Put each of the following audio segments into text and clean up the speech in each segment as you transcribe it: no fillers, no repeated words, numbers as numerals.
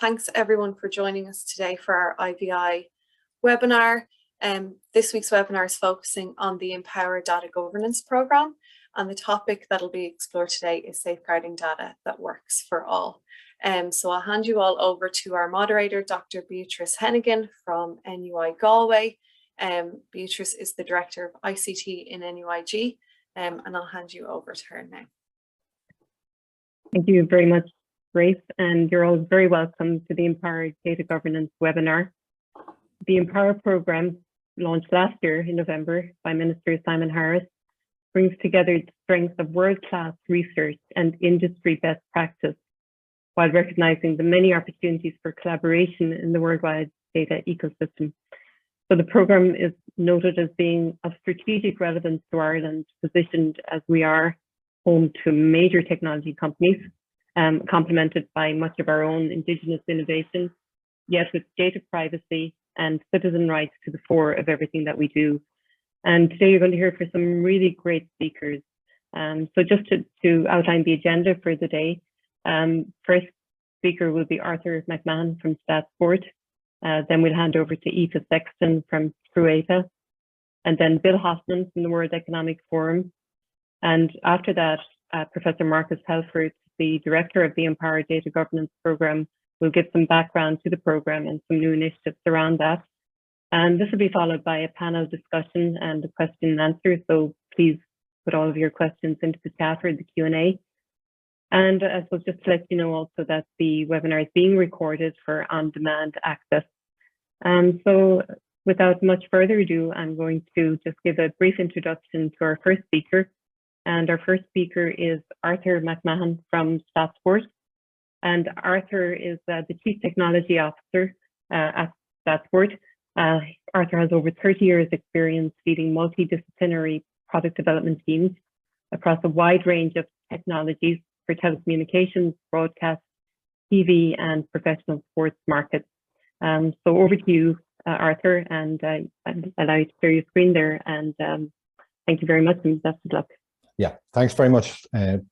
Thanks everyone for joining us today for our IVI webinar. This week's webinar is focusing on the Empower Data Governance Programme, and the topic that will be explored today is safeguarding data that works for all. So I'll hand you all over to our moderator, Dr. Beatrice Hennigan from NUI Galway. Beatrice is the Director of ICT in NUIG, and I'll hand you over to her now. Thank you very much, Grace, and you're all very welcome to the Empower Data Governance webinar. The Empower programme, launched last year in November by Minister Simon Harris, brings together the strengths of world-class research and industry best practice, while recognising the many opportunities for collaboration in the worldwide data ecosystem. So the programme is noted as being of strategic relevance to Ireland, positioned as we are home to major technology companies, complemented by much of our own Indigenous innovation, yet with data privacy and citizen rights to the fore of everything that we do. And today you're going to hear from some really great speakers. So just to outline the agenda for the day, first speaker will be Arthur McMahon from StatSport. Then we'll hand over to Aoife Sexton from Trueta, and then Bill Hoffman from the World Economic Forum. And after that, Professor Marcus Helford, the Director of the Empower Data Governance Programme, will give some background to the programme and some new initiatives around that. And this will be followed by a panel discussion and a question and answer. So please put all of your questions into the chat or the Q&A. And I suppose just to let you know also that the webinar is being recorded for on-demand access. So without much further ado, I'm going to just give a brief introduction to our first speaker. And our first speaker is Arthur McMahon from StatSport. And Arthur is the Chief Technology Officer at StatSport. Arthur has over 30 years experience leading multidisciplinary product development teams across a wide range of technologies for telecommunications, broadcast, TV, and professional sports markets. So over to you, Arthur, and I'd like to share your screen there. And thank you very much, and best of luck. Yeah, thanks very much,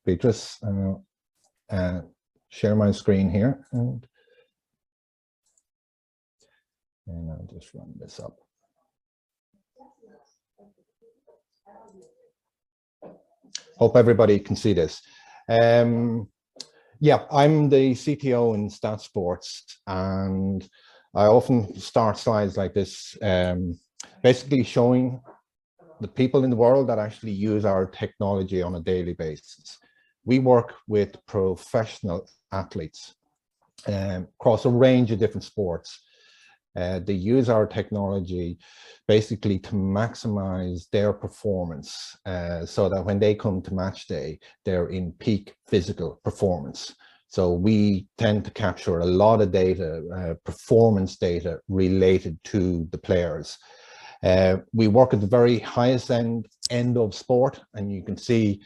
Beatrice. Share my screen here, and I'll just run this up. Hope everybody can see this. Yeah, I'm the CTO in StatSports, and I often start slides like this, basically showing the people in the world that actually use our technology on a daily basis. We work with professional athletes across a range of different sports. They use our technology basically to maximize their performance, so that when they come to match day, they're in peak physical performance. So we tend to capture a lot of data, performance data related to the players. We work at the very highest end of sport, and you can see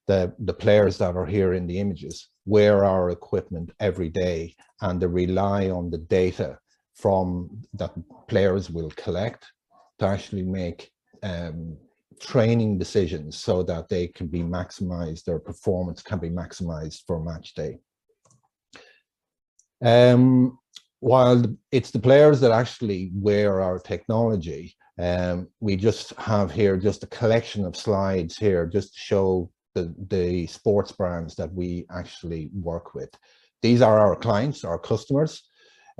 the players that are here in the images wear our equipment every day, and they rely on the data from that players will collect to actually make training decisions so that they can be maximized, their performance can be maximized for match day. While it's the players that actually wear our technology, we just have here just a collection of slides here just to show the sports brands that we actually work with. These are our clients, our customers,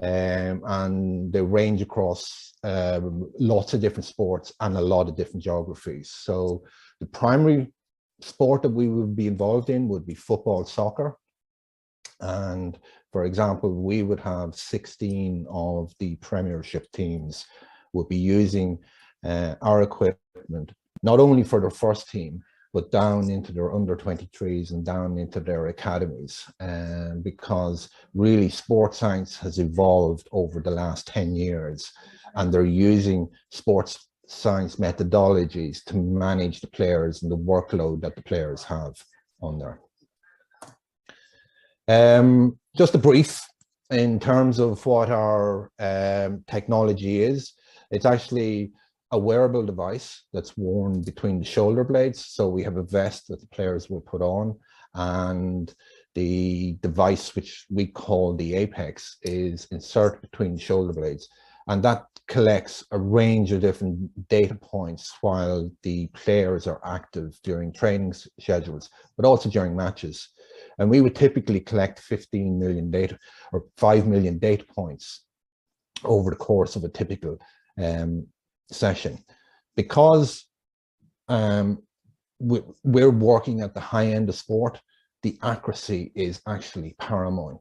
and they range across lots of different sports and a lot of different geographies. So the primary sport that we would be involved in would be football, soccer. And for example, we would have 16 of the Premiership teams would be using our equipment, not only for their first team, but down into their under 23s and down into their academies. And because really sports science has evolved over the last 10 years, and they're using sports science methodologies to manage the players and the workload that the players have on there. Just a brief in terms of what our technology is. It's actually a wearable device that's worn between the shoulder blades. So we have a vest that the players will put on, and the device, which we call the apex, is inserted between the shoulder blades, and that collects a range of different data points while the players are active during training schedules, but also during matches. And we would typically collect 15 million data or 5 million data points over the course of a typical session. Because we're working at the high end of sport, the accuracy is actually paramount.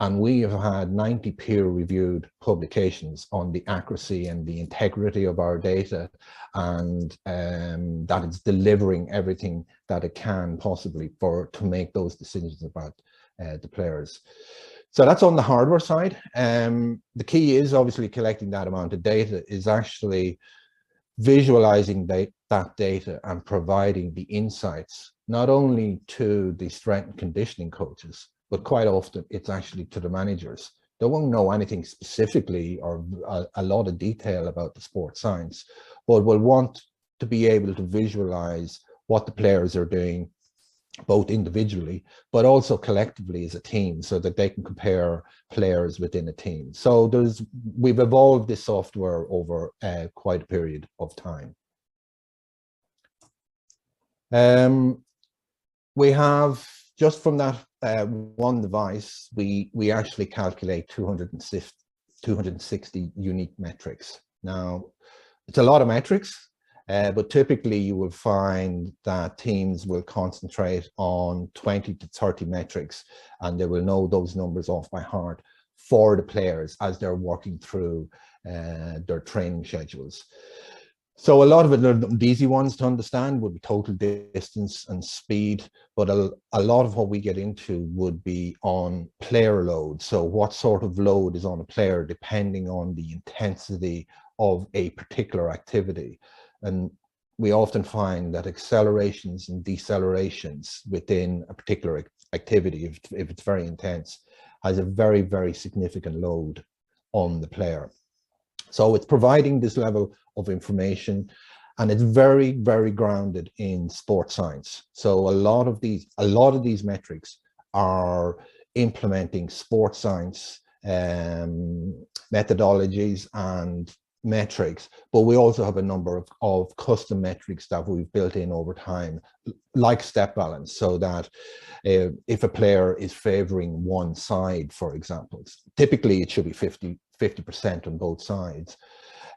And we have had 90 peer-reviewed publications on the accuracy and the integrity of our data, and that it's delivering everything that it can possibly to make those decisions about the players. So that's on the hardware side. The key is obviously collecting that amount of data, is actually visualizing that data and providing the insights, not only to the strength and conditioning coaches, but quite often it's actually to the managers. They won't know anything specifically or a lot of detail about the sports science, but will want to be able to visualize what the players are doing, both individually, but also collectively as a team, so that they can compare players within a team. So we've evolved this software over quite a period of time. We have, just from that one device, we actually calculate 260 unique metrics. Now, it's a lot of metrics, but typically you will find that teams will concentrate on 20 to 30 metrics, and they will know those numbers off by heart for the players as they're working through their training schedules. So a lot of it, the easy ones to understand would be total distance and speed, but a lot of what we get into would be on player load. So what sort of load is on a player depending on the intensity of a particular activity. And we often find that accelerations and decelerations within a particular activity, if it's very intense, has a very, very significant load on the player. So it's providing this level of information, and it's very, very grounded in sports science. So a lot of these metrics are implementing sports science methodologies and metrics, but we also have a number of custom metrics that we've built in over time, like step balance, so that if a player is favoring one side, for example, typically it should be 50% on both sides.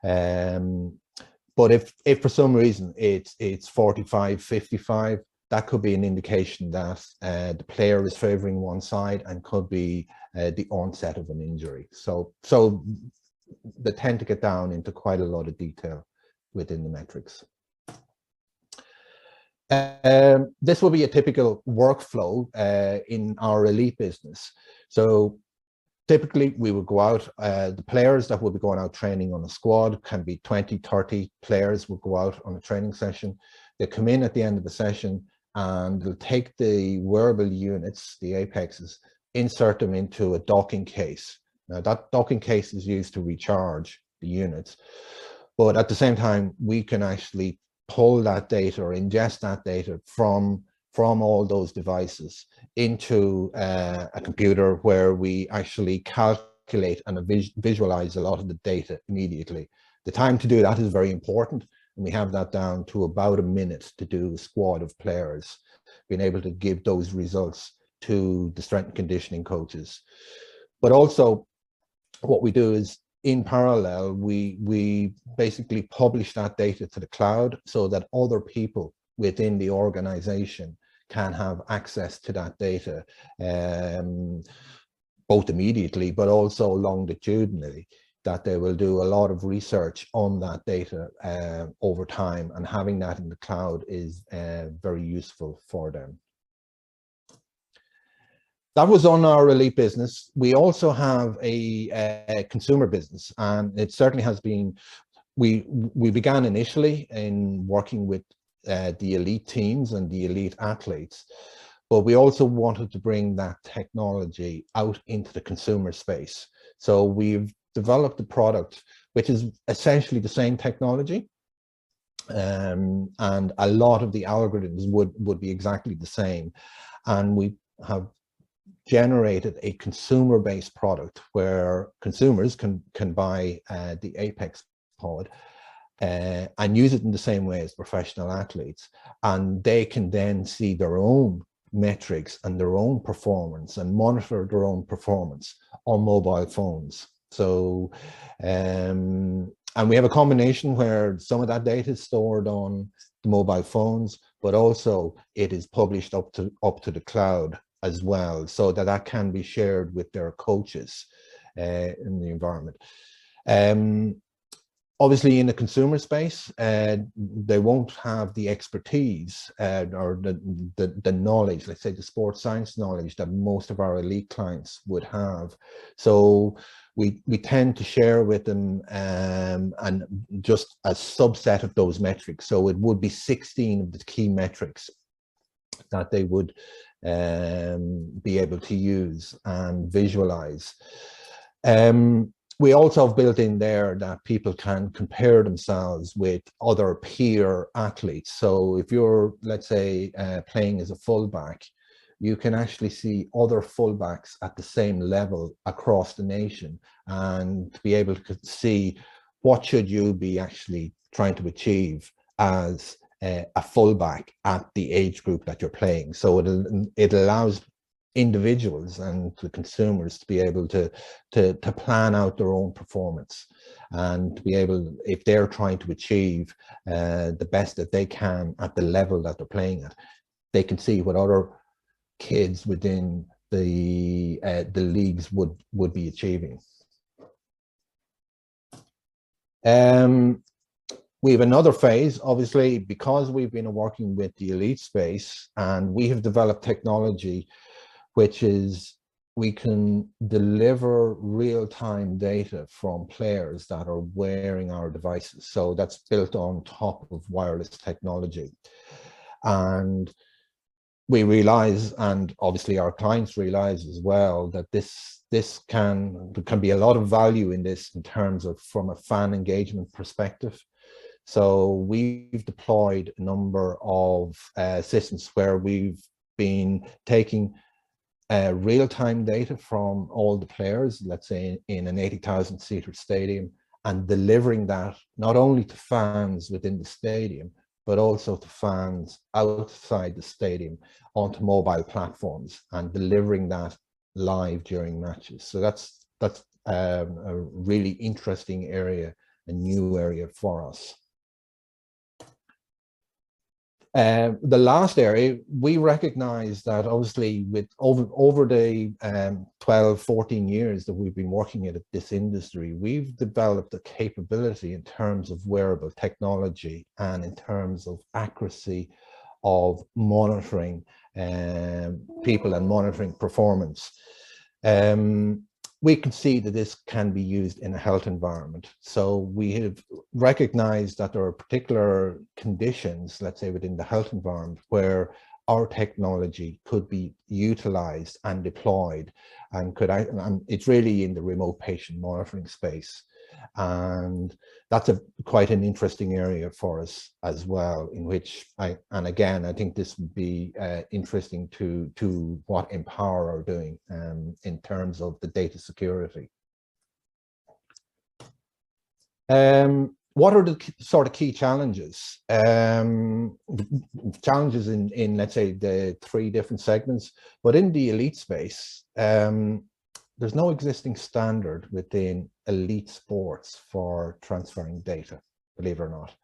But if for some reason it's 45-55, that could be an indication that the player is favoring one side, and could be the onset of an injury. So they tend to get down into quite a lot of detail within the metrics. This will be a typical workflow in our elite business. So typically we will go out, the players that will be going out training on a squad can be 20, 30 players will go out on a training session. They come in at the end of the session, and they'll take the wearable units, the apexes, insert them into a docking case. Now that docking case is used to recharge the units, but at the same time, we can actually pull that data or ingest that data from all those devices into a computer, where we actually calculate and visualize a lot of the data immediately. The time to do that is very important, and we have that down to about a minute to do a squad of players, being able to give those results to the strength and conditioning coaches. But also what we do is, in parallel, we basically publish that data to the cloud, so that other people within the organization can have access to that data, both immediately, but also longitudinally, that they will do a lot of research on that data over time, and having that in the cloud is very useful for them. That was on our elite business. We also have a consumer business, and it certainly has been, we began initially in working with the elite teams and the elite athletes, but we also wanted to bring that technology out into the consumer space. So we've developed a product which is essentially the same technology, and a lot of the algorithms would be exactly the same. and we have generated a consumer-based product where consumers can buy the Apex pod and use it in the same way as professional athletes, and they can then see their own metrics and their own performance and monitor their own performance on mobile phones. So and we have a combination where some of that data is stored on the mobile phones, but also it is published up to the cloud as well, so that that can be shared with their coaches in the environment. Obviously, in the consumer space, they won't have the expertise or the knowledge, let's say the sports science knowledge that most of our elite clients would have. So we tend to share with them and just a subset of those metrics. So it would be 16 of the key metrics that they would be able to use and visualize. We also have built in there that people can compare themselves with other peer athletes. So if you're, let's say, playing as a fullback, you can actually see other fullbacks at the same level across the nation and be able to see what should you be actually trying to achieve as a fullback at the age group that you're playing. So it allows individuals and the consumers to be able to plan out their own performance and to be able, if they're trying to achieve the best that they can at the level that they're playing at, they can see what other kids within the leagues would be achieving. We have another phase, obviously, because we've been working with the elite space, and we have developed technology which is we can deliver real-time data from players that are wearing our devices. So that's built on top of wireless technology. And we realize, and obviously our clients realize as well, that there can be a lot of value in this in terms of from a fan engagement perspective. So we've deployed a number of systems where we've been taking real-time data from all the players, let's say in an 80,000 seater stadium, and delivering that not only to fans within the stadium, but also to fans outside the stadium onto mobile platforms and delivering that live during matches. So that's a really interesting area, a new area for us. The last area, we recognize that obviously with over the 12, 14 years that we've been working at this industry, we've developed a capability in terms of wearable technology and in terms of accuracy of monitoring people and monitoring performance. We can see that this can be used in a health environment. So we have recognized that there are particular conditions, let's say within the health environment, where our technology could be utilized and deployed, and it's really in the remote patient monitoring space. And that's quite an interesting area for us as well, in which and again, I think this would be interesting to what Empower are doing in terms of the data security. What are the sort of key challenges? Challenges in, let's say, the 3 different segments, but in the elite space, there's no existing standard within elite sports for transferring data, believe it or not.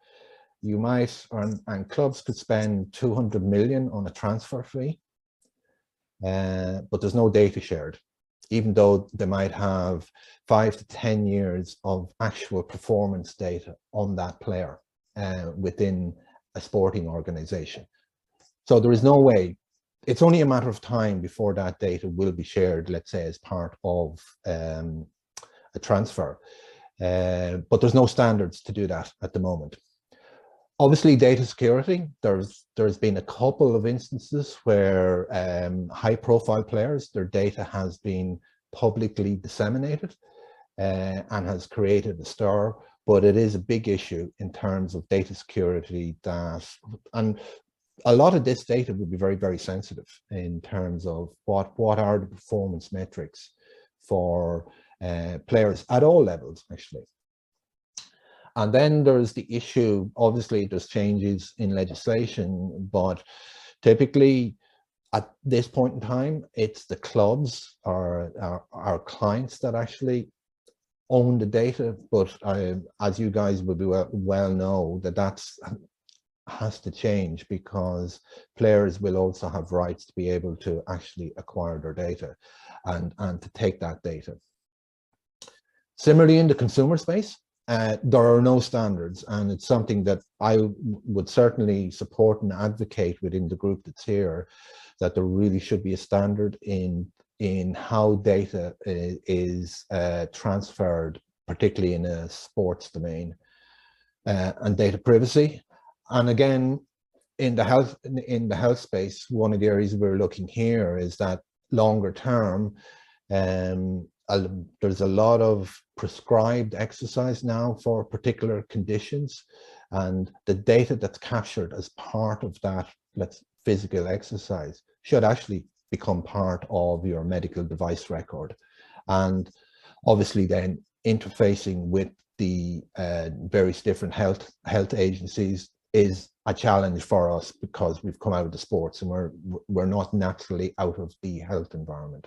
You might, and clubs could spend 200 million on a transfer fee, but there's no data shared, even though they might have 5 to 10 years of actual performance data on that player within a sporting organization. So there is no way. It's only a matter of time before that data will be shared, let's say, as part of a transfer. But there's no standards to do that at the moment. Obviously, data security, there's been a couple of instances where high-profile players, their data has been publicly disseminated and has created a stir, but it is a big issue in terms of data security and a lot of this data would be very, very sensitive in terms of what are the performance metrics for players at all levels, actually. And then there's the issue, obviously there's changes in legislation, but typically at this point in time, it's the clubs or our clients that actually own the data. But as you guys would be well know, that's has to change, because players will also have rights to be able to actually acquire their data and to take that data. Similarly, in the consumer space, there are no standards, and it's something that I would certainly support and advocate within the group that's here, that there really should be a standard in how data is transferred, particularly in a sports domain, and data privacy. And again, in the health space, one of the areas we're looking here is that longer term, there's a lot of prescribed exercise now for particular conditions, and the data that's captured as part of that physical exercise should actually become part of your medical device record. And obviously then interfacing with the various different health agencies is a challenge for us, because we've come out of the sports and we're not naturally out of the health environment.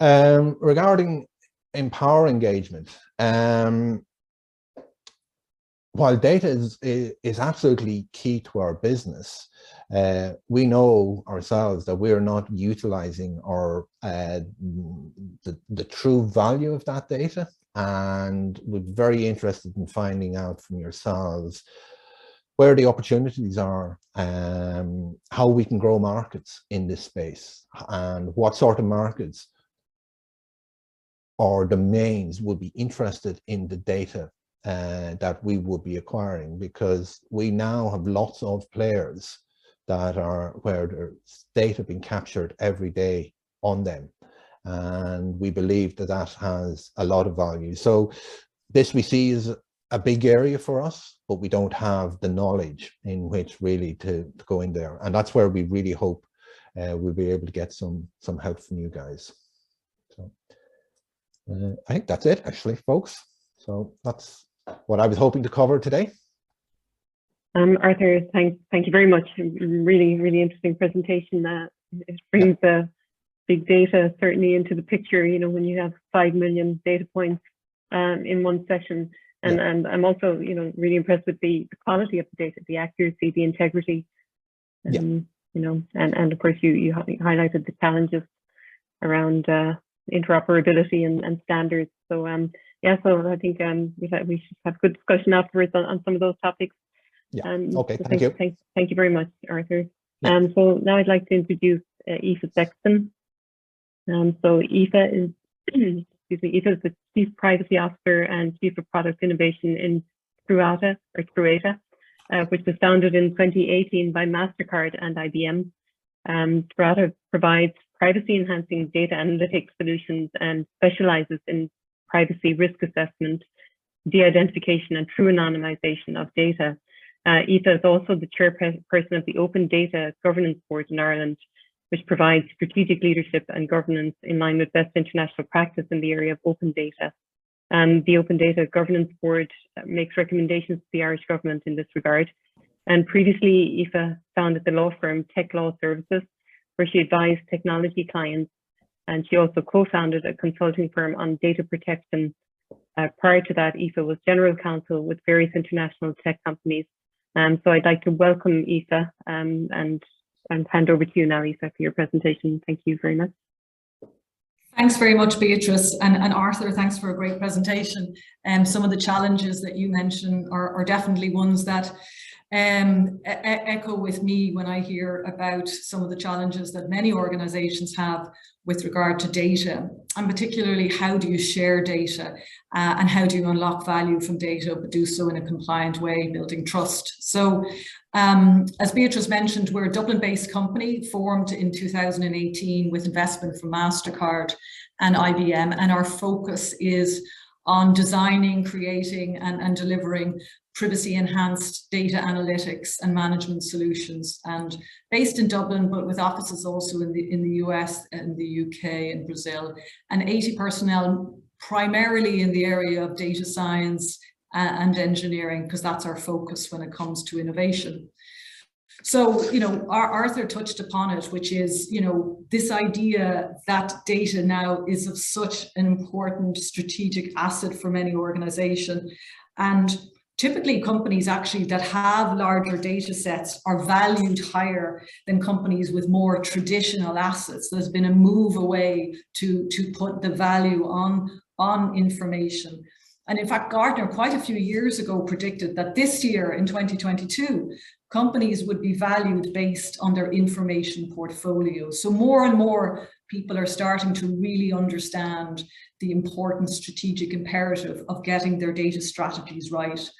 Regarding Empower engagement, while data is absolutely key to our business, we know ourselves that we are not utilizing the true value of that data, and we're very interested in finding out from yourselves where the opportunities are, how we can grow markets in this space, and what sort of markets or domains would be interested in the data that we would be acquiring, because we now have lots of players that are where there's data being captured every day on them, and we believe that that has a lot of value. So this we see as a big area for us, but we don't have the knowledge in which really to go in there, and that's where we really hope we'll be able to get some help from you guys. So I think that's it, actually, folks. So that's what I was hoping to cover today. Arthur, thank you very much. Really, really interesting presentation. It brings the big data certainly into the picture, you know, when you have 5 million data points in one session. And I'm also, you know, really impressed with the quality of the data, the accuracy, the integrity. You know, and of course you highlighted the challenges around interoperability and standards. So yeah, so I think we should have a good discussion afterwards on some of those topics. Yeah. Okay. So thank you. Thank you very much, Arthur. Yeah. So now I'd like to introduce Aoife Sexton. So Aoife is, Aoife is the Chief Privacy Officer and Chief of Product Innovation in Truata, which was founded in 2018 by MasterCard and IBM. Truata provides privacy-enhancing data analytics solutions and specializes in privacy risk assessment, de-identification, and true anonymization of data. Aoife is also the chairperson of the Open Data Governance Board in Ireland, which provides strategic leadership and governance in line with best international practice in the area of open data. The Open Data Governance Board makes recommendations to the Irish government in this regard. And previously, Aoife founded the law firm Tech Law Services, where she advised technology clients, and she also co-founded a consulting firm on data protection. Prior to that, Aoife was general counsel with various international tech companies. So I'd like to welcome Aoife and hand over to you now, Aoife, for your presentation. Thank you very much. Thanks very much, Beatrice, and Arthur, thanks for a great presentation. Some of the challenges that you mentioned are definitely ones that echo with me when I hear about some of the challenges that many organizations have with regard to data, and particularly how do you share data and how do you unlock value from data, but do so in a compliant way, building trust. So as Beatrice mentioned, we're a Dublin-based company formed in 2018 with investment from MasterCard and IBM, and our focus is on designing, creating and delivering privacy enhanced data analytics and management solutions, and based in Dublin, but with offices also in the US and the UK and Brazil, and 80 personnel primarily in the area of data science and engineering, because that's our focus when it comes to innovation. So, you know, Arthur touched upon it, which is, you know, this idea that data now is of such an important strategic asset for many organizations. And typically companies actually that have larger data sets are valued higher than companies with more traditional assets. There's been a move away to put the value on information. And in fact, Gartner quite a few years ago predicted that this year in 2022, companies would be valued based on their information portfolio. So more and more people are starting to really understand the important strategic imperative of getting their data strategies right.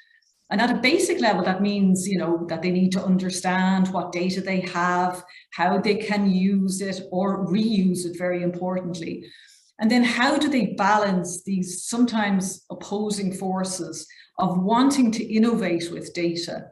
And at a basic level, that means, you know, that they need to understand what data they have, how they can use it or reuse it, very importantly. And then how do they balance these sometimes opposing forces of wanting to innovate with data,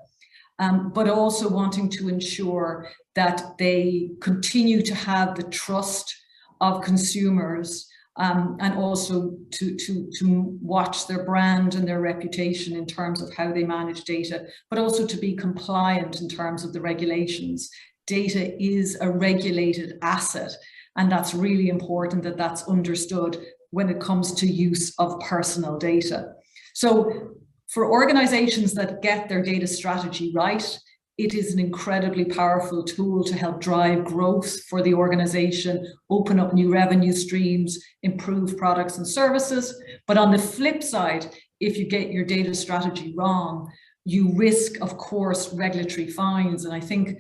but also wanting to ensure that they continue to have the trust of consumers, and also to watch their brand and their reputation in terms of how they manage data, but also to be compliant in terms of the regulations. Data is a regulated asset, and that's really important that that's understood when it comes to use of personal data. So for organizations that get their data strategy right, it is an incredibly powerful tool to help drive growth for the organization, open up new revenue streams, improve products and services. But on the flip side, if you get your data strategy wrong, you risk, of course, regulatory fines. And I think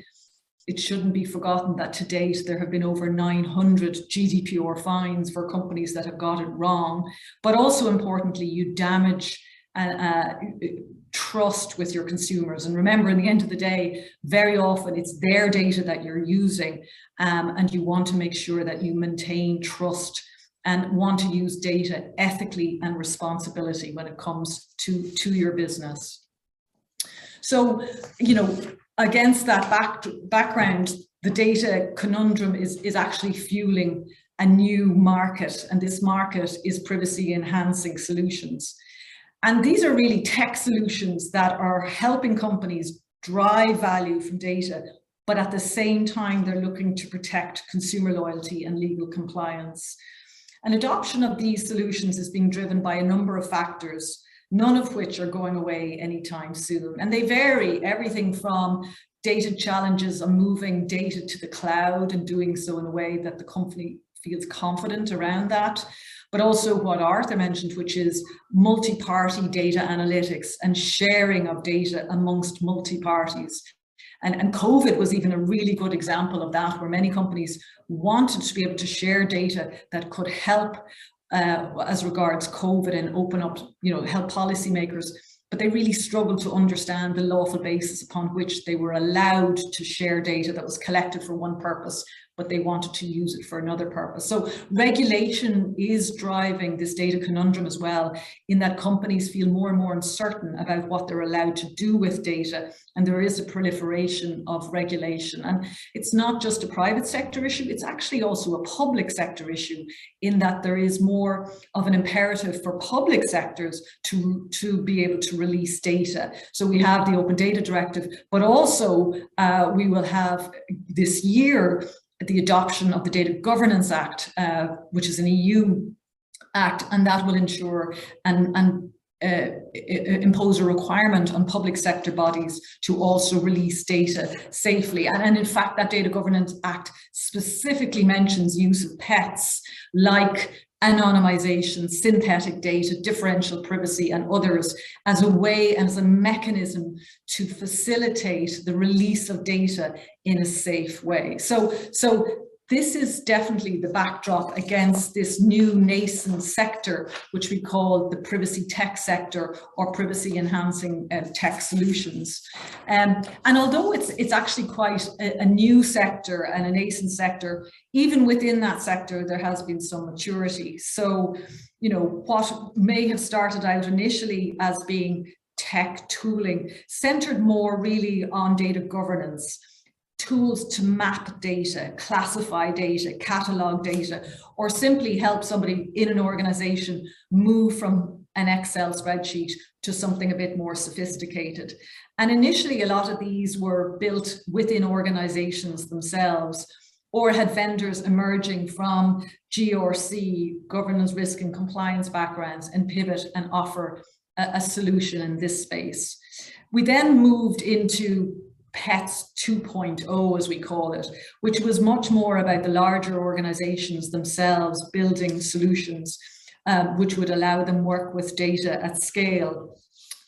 it shouldn't be forgotten that to date, there have been over 900 GDPR fines for companies that have got it wrong. But also importantly, you damage trust with your consumers. And remember, in the end of the day, very often it's their data that you're using, and you want to make sure that you maintain trust and want to use data ethically and responsibility when it comes to your business. So, you know, against that background, the data conundrum is actually fueling a new market, and this market is privacy enhancing solutions. And these are really tech solutions that are helping companies drive value from data, but at the same time, they're looking to protect consumer loyalty and legal compliance. And adoption of these solutions is being driven by a number of factors, none of which are going away anytime soon. And they vary, everything from data challenges on moving data to the cloud and doing so in a way that the company feels confident around that, but also what Arthur mentioned, which is multi-party data analytics and sharing of data amongst multi-parties. And COVID was even a really good example of that, where many companies wanted to be able to share data that could help as regards COVID and open up, you know, help policymakers, but they really struggled to understand the lawful basis upon which they were allowed to share data that was collected for one purpose, but they wanted to use it for another purpose. So regulation is driving this data conundrum as well, in that companies feel more and more uncertain about what they're allowed to do with data, and there is a proliferation of regulation. And it's not just a private sector issue, it's actually also a public sector issue, in that there is more of an imperative for public sectors to be able to release data. So we have the Open Data Directive, but also we will have this year the adoption of the Data Governance Act, which is an EU act, and that will ensure and impose a requirement on public sector bodies to also release data safely. And in fact, that Data Governance Act specifically mentions use of PETs like anonymization, synthetic data, differential privacy, and others as a way, as a mechanism to facilitate the release of data in a safe way. So this is definitely the backdrop against this new nascent sector, which we call the privacy tech sector, or privacy enhancing tech solutions. And although it's actually quite a new sector and a nascent sector, even within that sector, there has been some maturity. So, you know, what may have started out initially as being tech tooling centered more really on data governance, tools to map data, classify data, catalog data, or simply help somebody in an organization move from an Excel spreadsheet to something a bit more sophisticated. And initially, a lot of these were built within organizations themselves, or had vendors emerging from GRC, governance, risk and compliance backgrounds, and pivot and offer a solution in this space. We then moved into PETS 2.0, as we call it, which was much more about the larger organizations themselves building solutions which would allow them work with data at scale.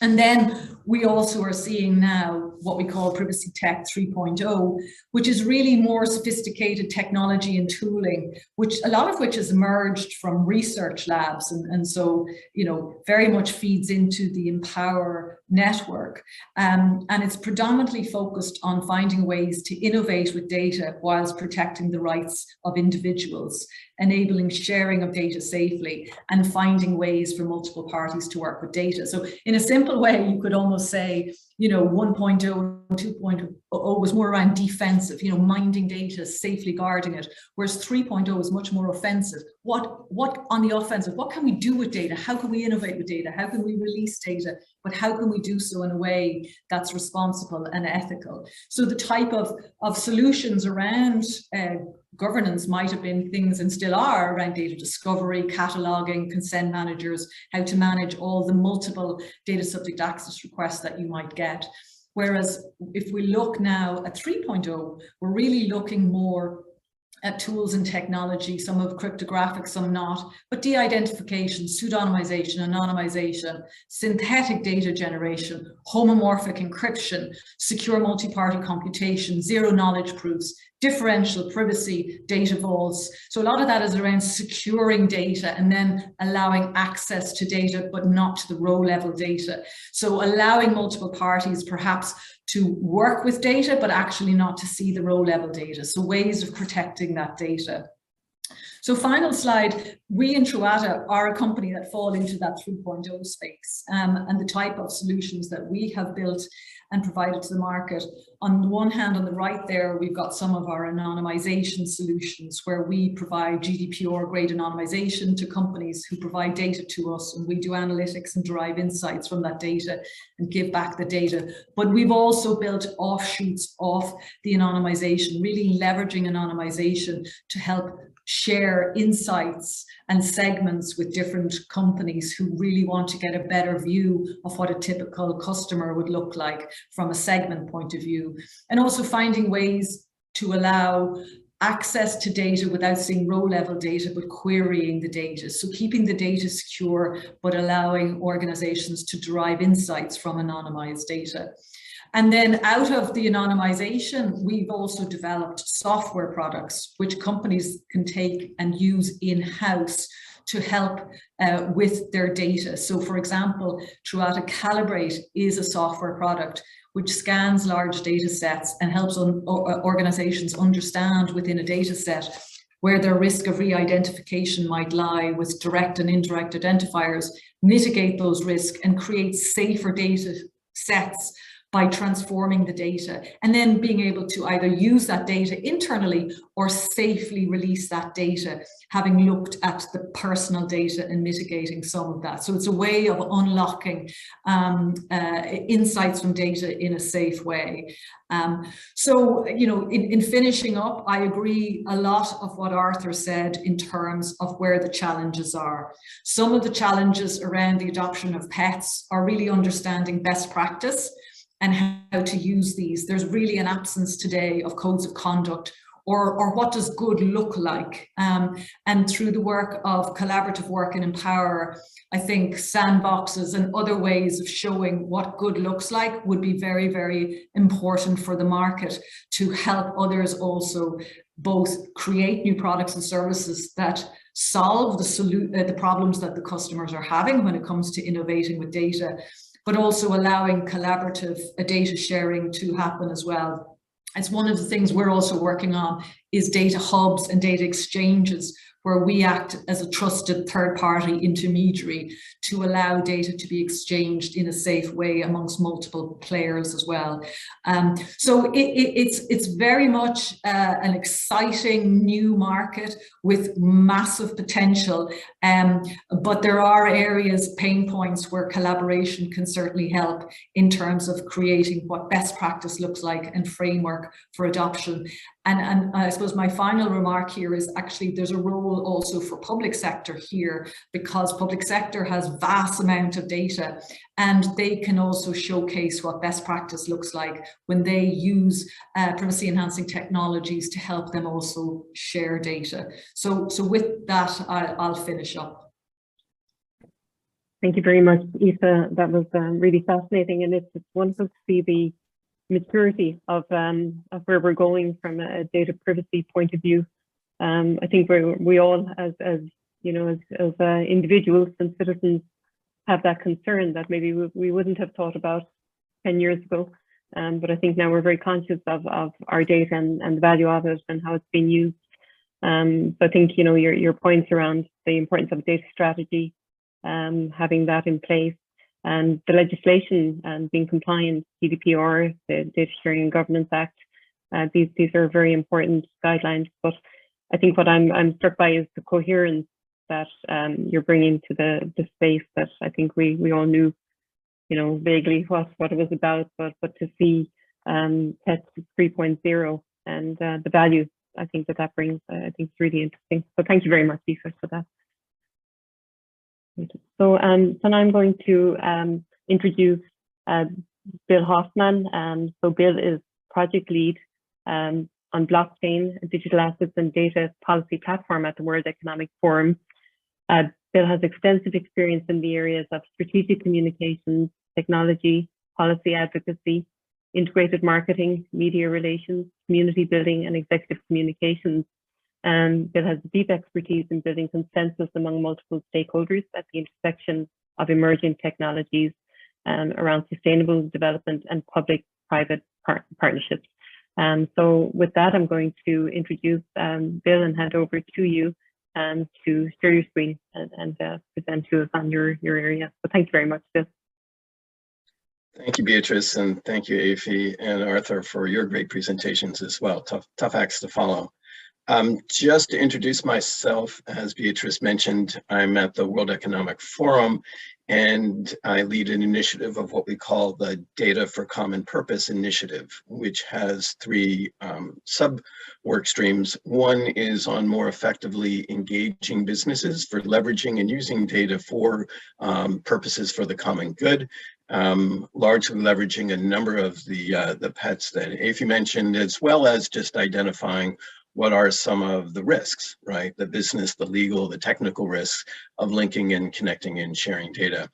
And then we also are seeing now what we call Privacy Tech 3.0, which is really more sophisticated technology and tooling, which a lot of which has emerged from research labs. And so, you know, very much feeds into the Empower network. And it's predominantly focused on finding ways to innovate with data whilst protecting the rights of individuals, enabling sharing of data safely, and finding ways for multiple parties to work with data. So in a simple way, you could almost say, you know, 1.0 and 2.0 was more around defensive, you know, minding data, safely guarding it, whereas 3.0 is much more offensive. What on the offensive, what can we do with data? How can we innovate with data? How can we release data? But how can we do so in a way that's responsible and ethical? So the type of solutions around governance might have been things, and still are, around data discovery, cataloging, consent managers, how to manage all the multiple data subject access requests that you might get. Whereas if we look now at 3.0, we're really looking more at tools and technology, some of cryptographic, some not, but de-identification, pseudonymization, anonymization, synthetic data generation, homomorphic encryption, secure multi-party computation, zero knowledge proofs, differential privacy, data vaults. So a lot of that is around securing data and then allowing access to data, but not to the row level data. So allowing multiple parties perhaps to work with data, but actually not to see the row level data. So ways of protecting that data. So final slide, we in Truata are a company that fall into that 3.0 space, and the type of solutions that we have built and provided to the market. On the one hand, on the right there, we've got some of our anonymization solutions where we provide GDPR grade anonymization to companies who provide data to us, and we do analytics and derive insights from that data and give back the data. But we've also built offshoots of the anonymization, really leveraging anonymization to help share insights and segments with different companies who really want to get a better view of what a typical customer would look like from a segment point of view, and also finding ways to allow access to data without seeing row level data, but querying the data. So keeping the data secure, but allowing organizations to derive insights from anonymized data. And then out of the anonymization, we've also developed software products which companies can take and use in-house to help with their data. So for example, Truata Calibrate is a software product which scans large data sets and helps organizations understand within a data set where their risk of re-identification might lie with direct and indirect identifiers, mitigate those risks and create safer data sets by transforming the data, and then being able to either use that data internally or safely release that data, having looked at the personal data and mitigating some of that. So it's a way of unlocking insights from data in a safe way. So, you know, in finishing up, I agree a lot of what Arthur said in terms of where the challenges are. Some of the challenges around the adoption of PETs are really understanding best practice and how to use these. There's really an absence today of codes of conduct or what does good look like. And through the work of collaborative work and Empower, I think sandboxes and other ways of showing what good looks like would be very, very important for the market to help others also both create new products and services that solve the problems that the customers are having when it comes to innovating with data, but also allowing collaborative data sharing to happen as well. It's one of the things we're also working on is data hubs and data exchanges where we act as a trusted third-party intermediary to allow data to be exchanged in a safe way amongst multiple players as well. So it's very much an exciting new market with massive potential, but there are areas, pain points, where collaboration can certainly help in terms of creating what best practice looks like and framework for adoption. And I suppose my final remark here is actually there's a role also for public sector here, because public sector has vast amount of data, and they can also showcase what best practice looks like when they use privacy enhancing technologies to help them also share data. So with that, I'll finish up. Thank you very much, Aoife. That was really fascinating, and it's wonderful to see the maturity of where we're going from a data privacy point of view. I think we all, as you know, as individuals and citizens, have that concern that maybe we wouldn't have thought about 10 years ago. But I think now we're very conscious of our data and the value of it and how it's being used. So I think, you know, your points around the importance of data strategy, having that in place, and the legislation and being compliant, GDPR, the Data Sharing and Governance Act, these are very important guidelines. But I think what I'm struck by is the coherence that you're bringing to the space, that I think we all knew, you know, vaguely what it was about, but to see PET 3.0 and the value I think that brings, I think it's really interesting. So thank you very much, Aoife, for that. So now I'm going to introduce Bill Hoffman. So Bill is project lead on blockchain, digital assets and data policy platform at the World Economic Forum. Bill has extensive experience in the areas of strategic communications, technology, policy advocacy, integrated marketing, media relations, community building, and executive communications. Bill has deep expertise in building consensus among multiple stakeholders at the intersection of emerging technologies around sustainable development and public-private partnerships. So with that, I'm going to introduce Bill and hand over to you to share your screen and present to us on your area. So thank you very much, Bill. Thank you, Beatrice, and thank you, Aoife and Arthur, for your great presentations as well. Tough acts to follow. Just to introduce myself, as Beatrice mentioned, I'm at the World Economic Forum, and I lead an initiative of what we call the Data for Common Purpose Initiative, which has three sub-work streams. One is on more effectively engaging businesses for leveraging and using data for purposes for the common good, largely leveraging a number of the PETs that Aoife mentioned, as well as just identifying what are some of the risks, right? The business, the legal, the technical risks of linking and connecting and sharing data.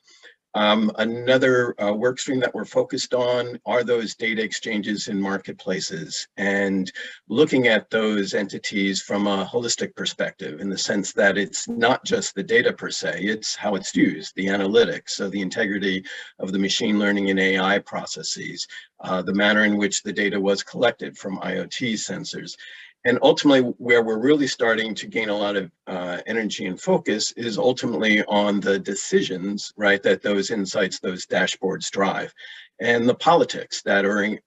Another work stream that we're focused on are those data exchanges in marketplaces, and looking at those entities from a holistic perspective, in the sense that it's not just the data per se, it's how it's used, the analytics, so the integrity of the machine learning and AI processes, the manner in which the data was collected from IoT sensors. And ultimately, where we're really starting to gain a lot of energy and focus is ultimately on the decisions, right, that those insights, those dashboards drive, and the politics that are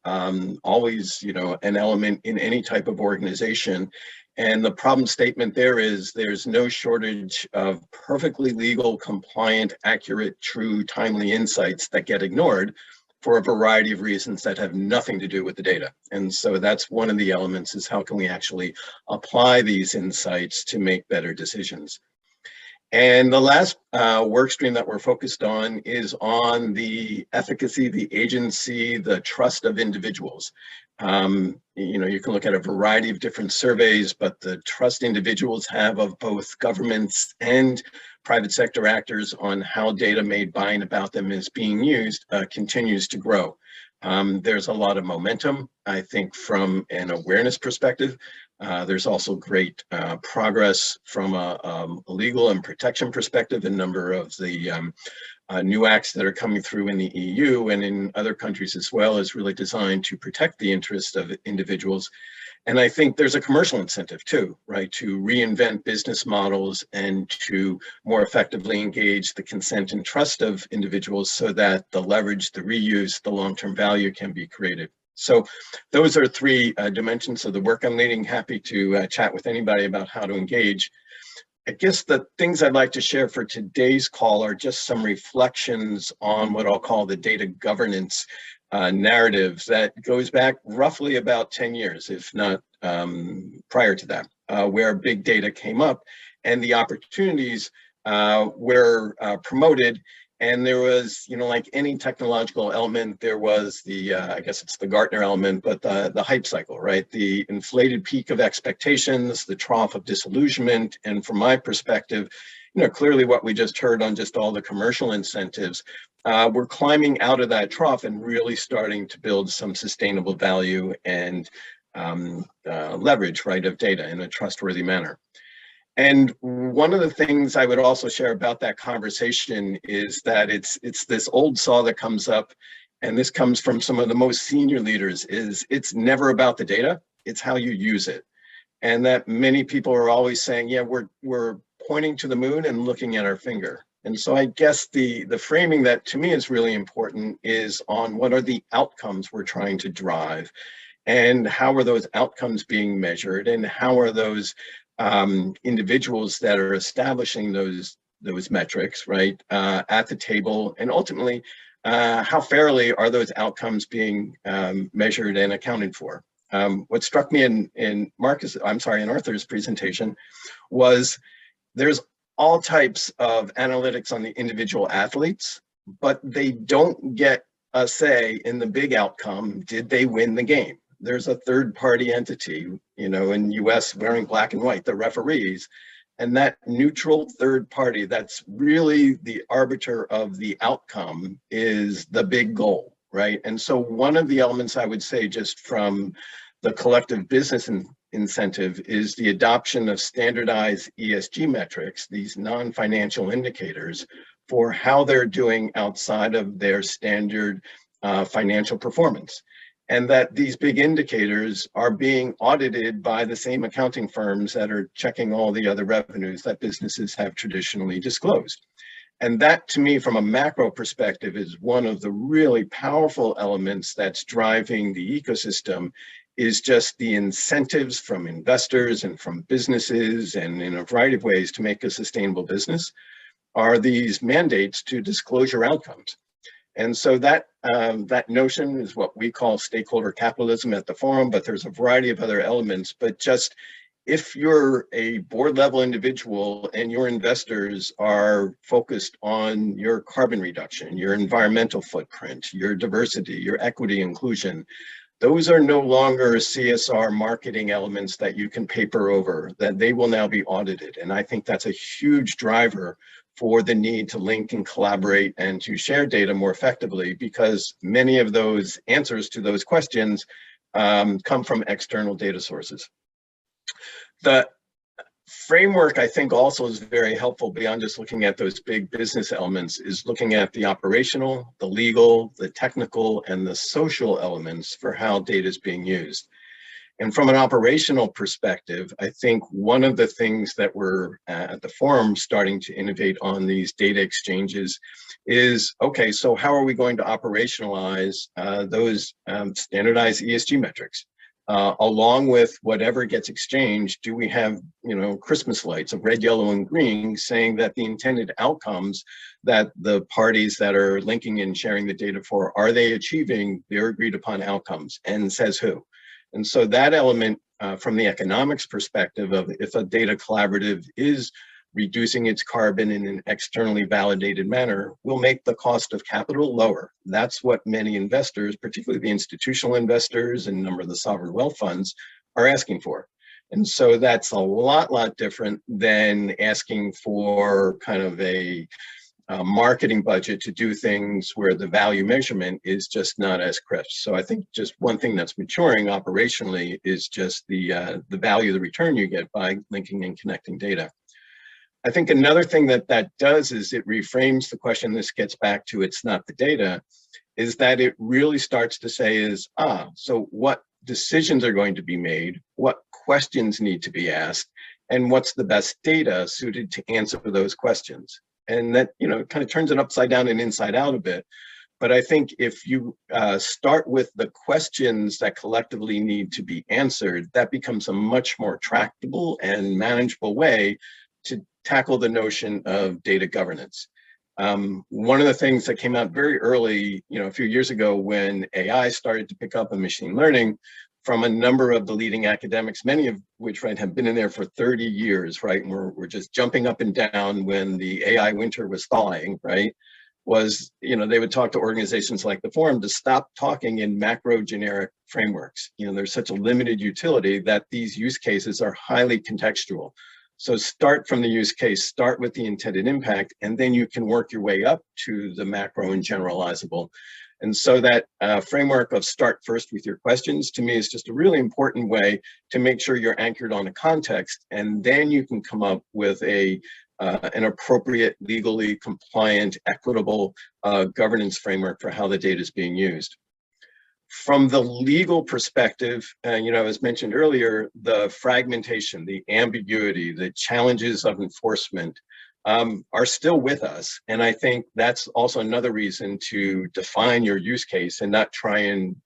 always, you know, an element in any type of organization. And the problem statement there is there's no shortage of perfectly legal, compliant, accurate, true, timely insights that get ignored for a variety of reasons that have nothing to do with the data. And so that's one of the elements, is how can we actually apply these insights to make better decisions. And the last work stream that we're focused on is on the efficacy, the agency, the trust of individuals. You know, you can look at a variety of different surveys, but the trust individuals have of both governments and private sector actors on how data made by and about them is being used continues to grow. There's a lot of momentum, I think, from an awareness perspective. There's also great progress from a legal and protection perspective. A number of the new acts that are coming through in the EU and in other countries as well is really designed to protect the interests of individuals. And I think there's a commercial incentive too, right, to reinvent business models and to more effectively engage the consent and trust of individuals so that the leverage, the reuse, the long-term value can be created. So those are three dimensions of the work I'm leading. Happy to chat with anybody about how to engage. I guess the things I'd like to share for today's call are just some reflections on what I'll call the data governance narrative that goes back roughly about 10 years, if not prior to that, where big data came up and the opportunities were promoted. And there was, you know, like any technological element, there was the, I guess it's the Gartner element, but the hype cycle, right? The inflated peak of expectations, the trough of disillusionment. And from my perspective, you know, clearly what we just heard on just all the commercial incentives, we're climbing out of that trough and really starting to build some sustainable value and leverage, right, of data in a trustworthy manner. And one of the things I would also share about that conversation is that it's this old saw that comes up, and this comes from some of the most senior leaders, is it's never about the data, it's how you use it. And that many people are always saying, yeah, we're pointing to the moon and looking at our finger. And so I guess the framing that to me is really important is on what are the outcomes we're trying to drive, and how are those outcomes being measured, and how are those individuals that are establishing those metrics, right, at the table, and ultimately, how fairly are those outcomes being measured and accounted for? What struck me in Arthur's presentation was there's all types of analytics on the individual athletes, but they don't get a say in the big outcome. Did they win the game? There's a third-party entity, you know, in US wearing black and white, the referees, and that neutral third party that's really the arbiter of the outcome is the big goal, right? And so one of the elements I would say just from the collective business incentive is the adoption of standardized ESG metrics, these non-financial indicators for how they're doing outside of their standard financial performance. And that these big indicators are being audited by the same accounting firms that are checking all the other revenues that businesses have traditionally disclosed. And that, to me, from a macro perspective, is one of the really powerful elements that's driving the ecosystem, is just the incentives from investors and from businesses and in a variety of ways to make a sustainable business are these mandates to disclosure outcomes. And so that that notion is what we call stakeholder capitalism at the forum, but there's a variety of other elements. But just if you're a board level individual and your investors are focused on your carbon reduction, your environmental footprint, your diversity, your equity inclusion, those are no longer CSR marketing elements that you can paper over, that they will now be audited. And I think that's a huge driver for the need to link and collaborate and to share data more effectively, because many of those answers to those questions come from external data sources. The framework, I think, also is very helpful beyond just looking at those big business elements, is looking at the operational, the legal, the technical, and the social elements for how data is being used. And from an operational perspective, I think one of the things that we're at the forum starting to innovate on these data exchanges is, okay, so how are we going to operationalize those standardized ESG metrics? Along with whatever gets exchanged, do we have, you know, Christmas lights of red, yellow, and green saying that the intended outcomes that the parties that are linking and sharing the data for, are they achieving their agreed upon outcomes, and says who? And so that element from the economics perspective of if a data collaborative is reducing its carbon in an externally validated manner, will make the cost of capital lower. That's what many investors, particularly the institutional investors and a number of the sovereign wealth funds, are asking for. And so that's a lot different than asking for kind of a marketing budget to do things where the value measurement is just not as crisp. So I think just one thing that's maturing operationally is just the value, the return you get by linking and connecting data. I think another thing that does is it reframes the question. This gets back to it's not the data, is that it really starts to say is, so what decisions are going to be made, what questions need to be asked, and what's the best data suited to answer those questions. And that, kind of turns it upside down and inside out a bit. But I think if you start with the questions that collectively need to be answered, that becomes a much more tractable and manageable way to tackle the notion of data governance. One of the things that came out very early, a few years ago when AI started to pick up in machine learning from a number of the leading academics, many of which, right, have been in there for 30 years, right? And we're just jumping up and down when the AI winter was thawing, right? Was, they would talk to organizations like the Forum to stop talking in macro generic frameworks. There's such a limited utility that these use cases are highly contextual. So start from the use case, start with the intended impact, and then you can work your way up to the macro and generalizable. And so that framework of start first with your questions, to me, is just a really important way to make sure you're anchored on a context, and then you can come up with an appropriate, legally compliant, equitable governance framework for how the data is being used. From the legal perspective, as mentioned earlier, the fragmentation, the ambiguity, the challenges of enforcement are still with us. And I think that's also another reason to define your use case and not try and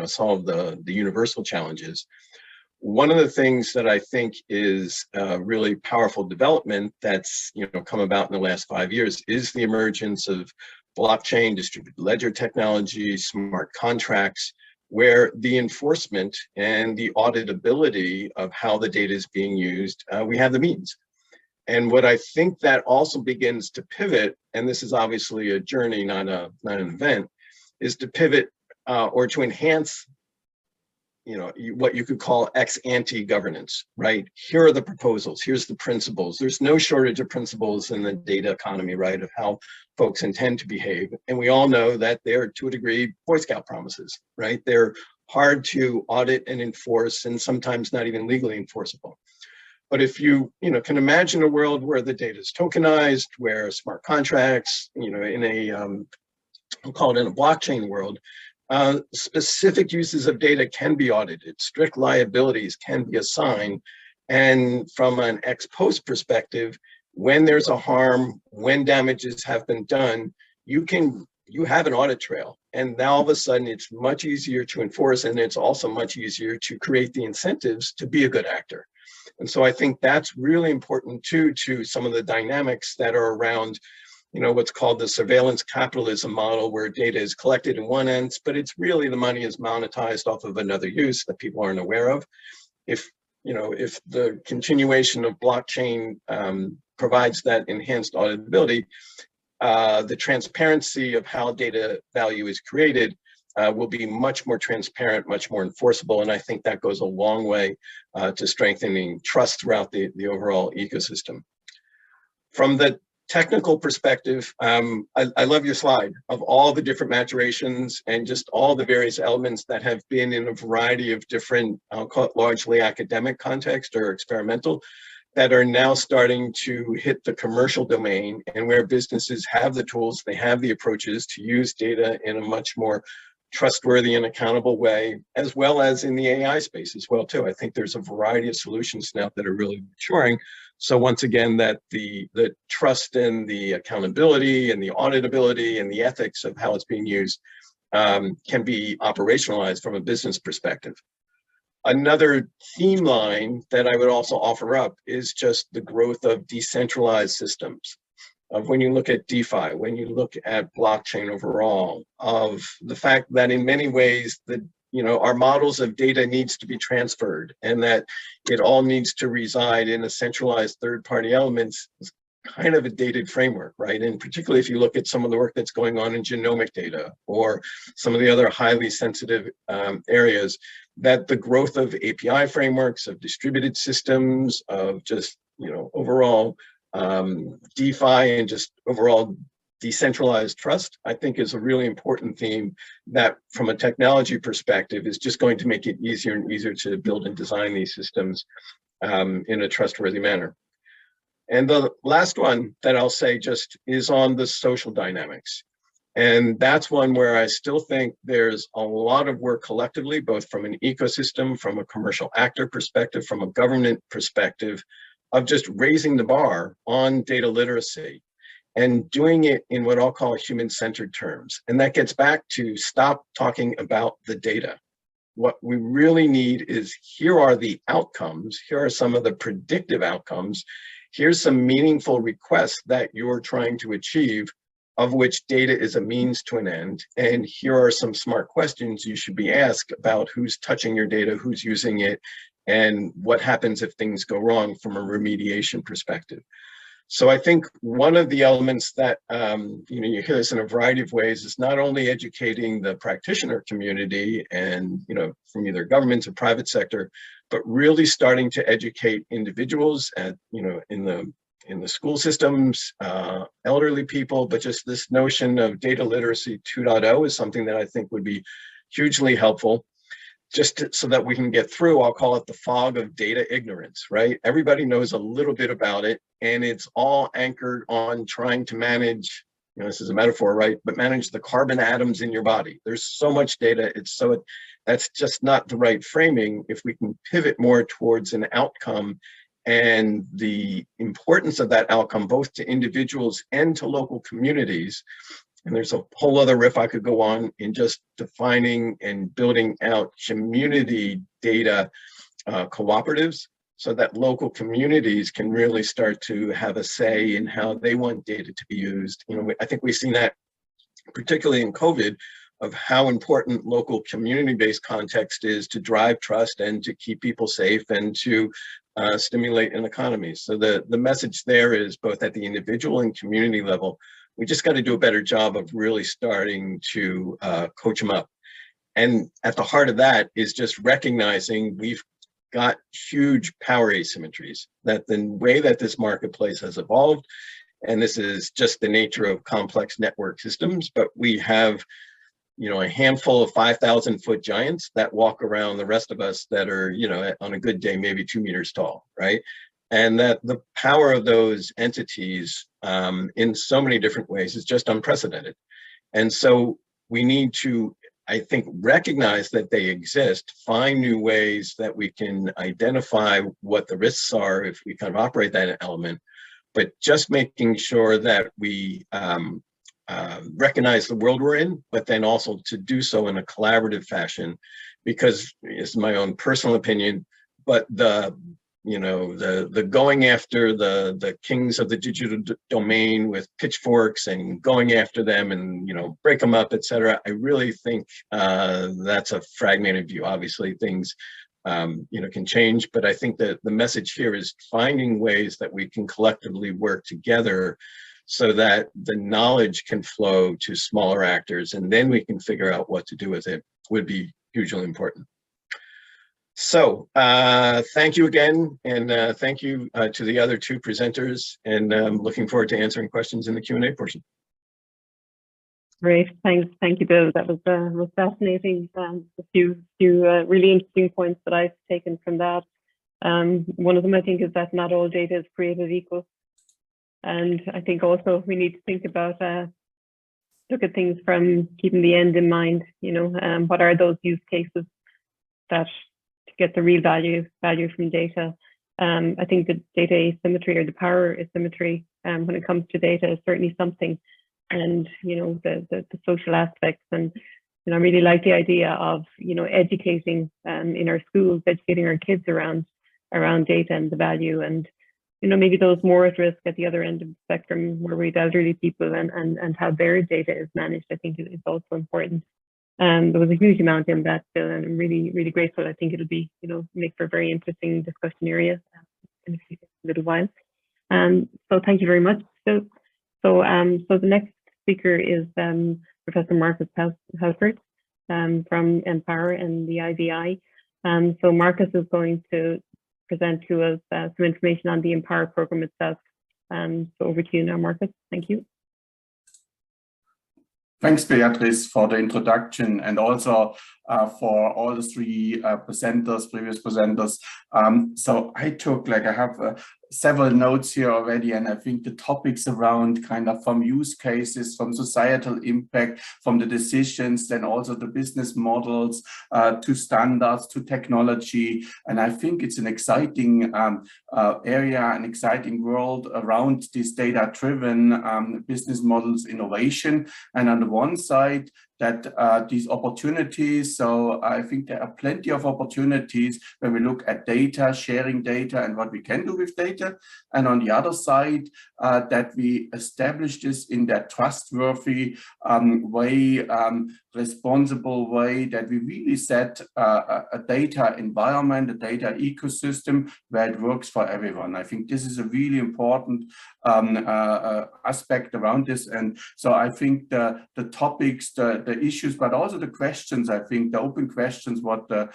solve the universal challenges. One of the things that I think is a really powerful development that's come about in the last 5 years is the emergence of blockchain, distributed ledger technology, smart contracts, where the enforcement and the auditability of how the data is being used, we have the means. And what I think that also begins to pivot, and this is obviously a journey, not an event, is to pivot or to enhance what you could call ex ante governance, right? Here are the proposals, here's the principles. There's no shortage of principles in the data economy, right, of how folks intend to behave. And we all know that they're, to a degree, Boy Scout promises, right? They're hard to audit and enforce, and sometimes not even legally enforceable. But if you, can imagine a world where the data is tokenized, where smart contracts, in a, I'll call it in a blockchain world, specific uses of data can be audited, strict liabilities can be assigned, and from an ex post perspective, when there's a harm, when damages have been done, you have an audit trail, and now all of a sudden it's much easier to enforce, and it's also much easier to create the incentives to be a good actor. And so I think that's really important too, to some of the dynamics that are around what's called the surveillance capitalism model, where data is collected in one end, but it's really the money is monetized off of another use that people aren't aware of. If the continuation of blockchain provides that enhanced auditability, the transparency of how data value is created will be much more transparent, much more enforceable. And I think that goes a long way to strengthening trust throughout the overall ecosystem. From the technical perspective, I love your slide of all the different maturations and just all the various elements that have been in a variety of different, I'll call it largely academic context or experimental, that are now starting to hit the commercial domain, and where businesses have the tools, they have the approaches to use data in a much more trustworthy and accountable way, as well as in the AI space as well too. I think there's a variety of solutions now that are really maturing. So once again, that the trust and the accountability and the auditability and the ethics of how it's being used can be operationalized from a business perspective. Another theme line that I would also offer up is just the growth of decentralized systems. Of when you look at DeFi, when you look at blockchain overall, of the fact that in many ways our models of data needs to be transferred, and that it all needs to reside in a centralized third-party elements, is kind of a dated framework, right? And particularly if you look at some of the work that's going on in genomic data or some of the other highly sensitive areas, that the growth of API frameworks, of distributed systems, of just overall DeFi and just overall decentralized trust, I think is a really important theme that from a technology perspective is just going to make it easier and easier to build and design these systems in a trustworthy manner. And the last one that I'll say just is on the social dynamics. And that's one where I still think there's a lot of work collectively, both from an ecosystem, from a commercial actor perspective, from a government perspective, of just raising the bar on data literacy and doing it in what I'll call human-centered terms. And that gets back to stop talking about the data. What we really need is, here are the outcomes, here are some of the predictive outcomes, here's some meaningful requests that you're trying to achieve, of which data is a means to an end. And here are some smart questions you should be asked about who's touching your data, who's using it, and what happens if things go wrong from a remediation perspective. So I think one of the elements that, you hear this in a variety of ways, is not only educating the practitioner community and, from either government or private sector, but really starting to educate individuals at, in the school systems, elderly people, but just this notion of data literacy 2.0 is something that I think would be hugely helpful. So that we can get through, I'll call it the fog of data ignorance, right? Everybody knows a little bit about it, and it's all anchored on trying to manage, this is a metaphor, right? But manage the carbon atoms in your body. There's so much data, that's just not the right framing. If we can pivot more towards an outcome and the importance of that outcome, both to individuals and to local communities. And there's a whole other riff I could go on in just defining and building out community data cooperatives, so that local communities can really start to have a say in how they want data to be used. I think we've seen that particularly in COVID, of how important local community-based context is to drive trust and to keep people safe and to stimulate an economy. So the message there is, both at the individual and community level, we just got to do a better job of really starting to coach them up. And at the heart of that is just recognizing we've got huge power asymmetries, that the way that this marketplace has evolved, and this is just the nature of complex network systems, but we have a handful of 5,000-foot giants that walk around the rest of us that are, on a good day, maybe 2 meters tall, right? And that the power of those entities in so many different ways is just unprecedented. And so we need to, I think, recognize that they exist, find new ways that we can identify what the risks are if we kind of operate that element, but just making sure that we recognize the world we're in, but then also to do so in a collaborative fashion, because it's my own personal opinion, but the going after the kings of the digital domain with pitchforks and going after them and, break them up, et cetera, I really think that's a fragmented view. Obviously things, can change, but I think that the message here is finding ways that we can collectively work together so that the knowledge can flow to smaller actors, and then we can figure out what to do with it, would be hugely important. So thank you again, and thank you to the other two presenters, and I'm looking forward to answering questions in the Q&A portion. Great, thanks. Thank you, Bill. That was fascinating. A few really interesting points that I've taken from that. One of them, I think, is that not all data is created equal. And I think also we need to think about, look at things from keeping the end in mind, what are those use cases that to get the real value from data. I think the data asymmetry, or the power asymmetry, when it comes to data, is certainly something. And, the social aspects, and, I really like the idea of, educating in our schools, educating our kids around data and the value, and, maybe those more at risk at the other end of the spectrum, where we've elderly people, and how their data is managed, I think is also important. There was a huge amount in that, Bill, and I'm really, really grateful. I think it'll be, make for a very interesting discussion area in a little while. So thank you very much. So the next speaker is Professor Marcus Halford from Empower and the IVI. So Marcus is going to present to us some information on the Empower program itself. So over to you now, Marcus. Thank you. Thanks, Beatrice, for the introduction, and also for all the three previous presenters. So I took, I have several notes here already, and I think the topics around kind of from use cases, from societal impact, from the decisions, then also the business models, to standards, to technology. And I think it's an exciting area, an exciting world around this data-driven business models innovation. And on the one side, that these opportunities, so I think there are plenty of opportunities when we look at data, sharing data and what we can do with data. And on the other side, that we establish this in that trustworthy way, responsible way, that we really set a data environment, a data ecosystem where it works for everyone. I think this is a really important aspect around this. And so I think the topics, the issues, but also the questions, I think the open questions, what the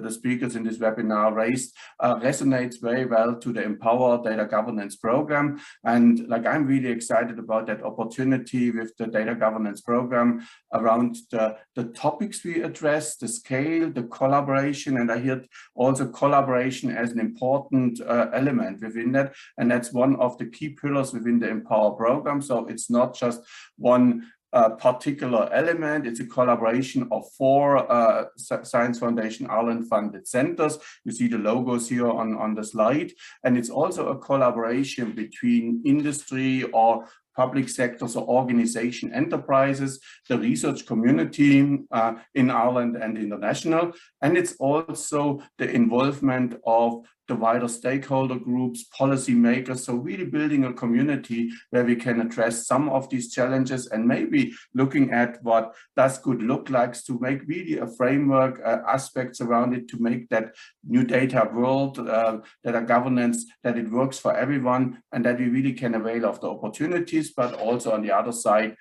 speakers in this webinar raised, resonates very well to the Empower Data Governance Program. And like, I'm really excited about that opportunity with the Data Governance Program around the topics we address, the scale, the collaboration, and I hear also collaboration as an important element within that. And that's one of the key pillars within the Empower program. So it's not just one particular element, it's a collaboration of 4 Science Foundation Ireland funded centers. You see the logos here on the slide. And it's also a collaboration between industry or public sectors or organization enterprises, the research community in Ireland and international. And it's also the involvement of the wider stakeholder groups, policymakers. So really building a community where we can address some of these challenges and maybe looking at what does good look like to make really a framework, aspects around it to make that new data world, data governance, that it works for everyone and that we really can avail of the opportunities, but also on the other side,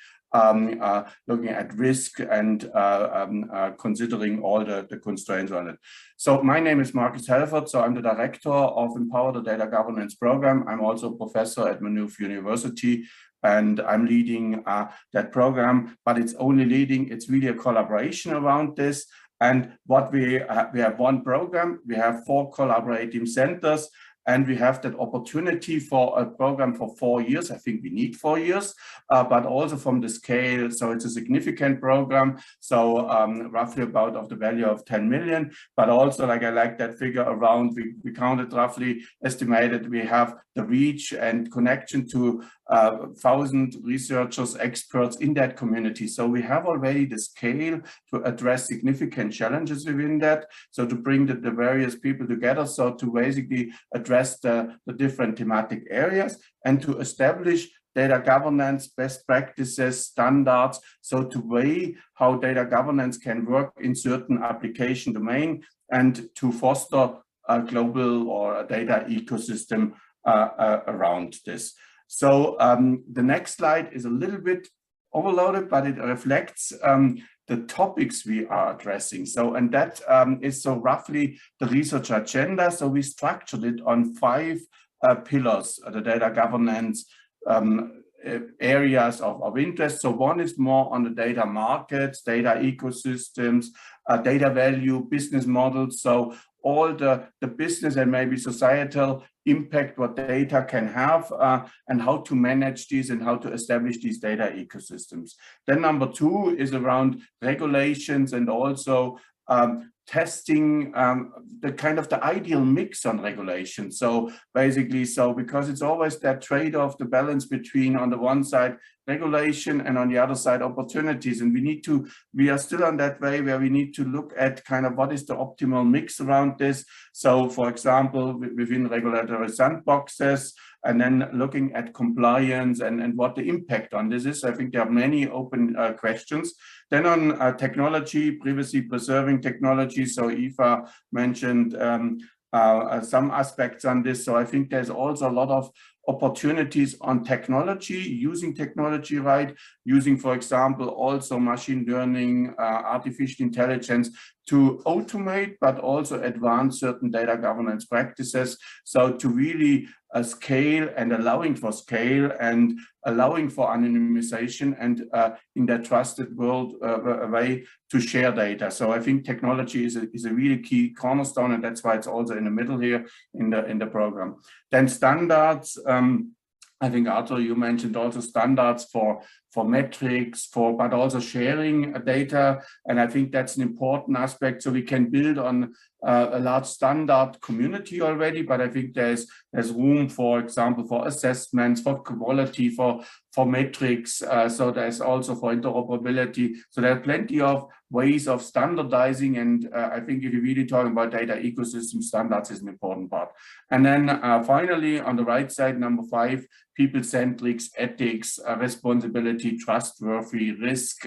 looking at risk and considering all the constraints on it. So my name is Marcus Helfert, so I'm the director of Empower the Data Governance Program. I'm also a professor at Maynooth University, and I'm leading that program, but it's only leading, it's really a collaboration around this. And what we have one program, we have 4 collaborating centers, and we have that opportunity for a program for 4 years. I think we need 4 years, but also from the scale. So it's a significant program. So roughly about of the value of 10 million, but also like I like that figure around, we counted roughly estimated we have the reach and connection to 1,000 researchers, experts in that community. So we have already the scale to address significant challenges within that. So to bring the various people together, so to basically address the different thematic areas and to establish data governance, best practices, standards, so to weigh how data governance can work in certain application domain and to foster a global or a data ecosystem around this. So the next slide is a little bit overloaded, but it reflects the topics we are addressing. So, and that is so roughly the research agenda. So we structured it on 5 pillars, the data governance areas of interest. So one is more on the data markets, data ecosystems, data value, business models. So all the business and maybe societal impact what data can have and how to manage these and how to establish these data ecosystems. Then number 2 is around regulations and also testing the kind of the ideal mix on regulation. So basically, so because it's always that trade-off, the balance between on the one side regulation and on the other side opportunities, and we are still on that way where we need to look at kind of what is the optimal mix around this. So for example, within regulatory sandboxes, and then looking at compliance and what the impact on this is. I think there are many open questions. Then on technology, privacy preserving technology. So Eva mentioned some aspects on this. So I think there's also a lot of opportunities on technology, using technology right, using, for example, also machine learning, artificial intelligence to automate, but also advance certain data governance practices. So to really scale and allowing for scale and allowing for anonymization and in that trusted world way to share data. So I think technology is a really key cornerstone, and that's why it's also in the middle here in the program. Then standards. I think Arthur, you mentioned also standards for metrics, but also sharing data. And I think that's an important aspect. So we can build on a large standard community already, but I think there's room, for example, for assessments, for quality, for metrics. So there's also for interoperability. So there are plenty of ways of standardizing. And I think if you're really talking about data ecosystem, standards is an important part. And then finally, on the right side, number 5, people-centric, ethics, responsibility, trustworthy, risk.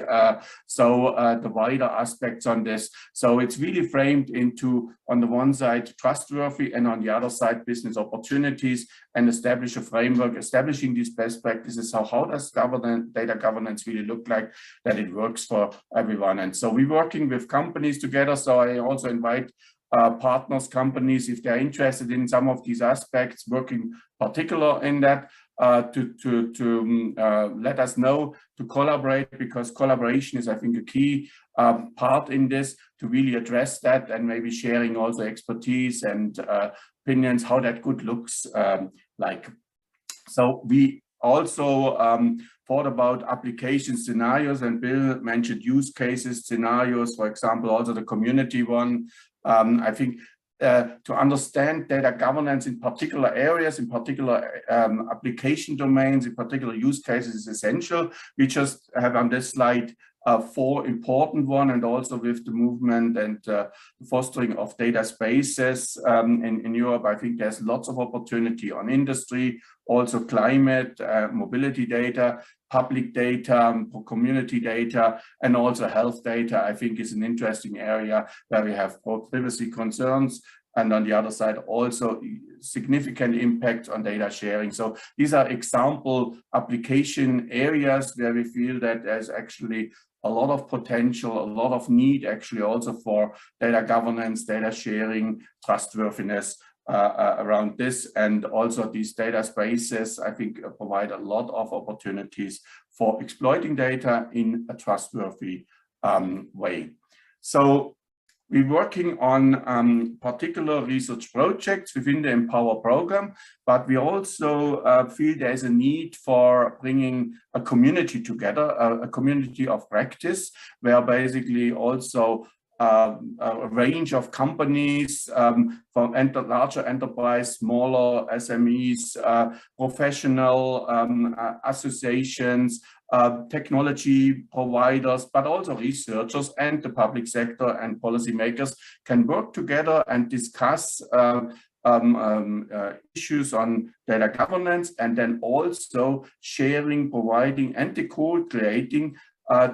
So the wider aspects on this. So it's really framed into, on the one side, trustworthy, and on the other side, business opportunities, and establish a framework, establishing these best practices. So how does data governance really look like, that it works for everyone? And so we're working with companies together. So I also invite partners, companies, if they're interested in some of these aspects, working particular in that, to let us know, to collaborate, because collaboration is, I think, a key part in this, to really address that, and maybe sharing also expertise and opinions, how that good looks like. So we also thought about application scenarios, and Bill mentioned use cases, scenarios, for example, also the community one. I think to understand data governance in particular areas, in particular application domains, in particular use cases is essential. We just have on this slide 4 important ones, and also with the movement and fostering of data spaces in Europe, I think there's lots of opportunity on industry, also climate, mobility data, public data, community data, and also health data. I think is an interesting area where we have both privacy concerns, and on the other side also significant impact on data sharing. So these are example application areas where we feel that there's actually a lot of potential, a lot of need actually also for data governance, data sharing, trustworthiness around this. And also these data spaces, I think, provide a lot of opportunities for exploiting data in a trustworthy way. So we're working on particular research projects within the Empower program, but we also feel there's a need for bringing a community together, a community of practice, where basically also a range of companies from larger enterprise, smaller SMEs, professional associations, technology providers, but also researchers and the public sector and policymakers can work together and discuss issues on data governance, and then also sharing, providing, and co-creating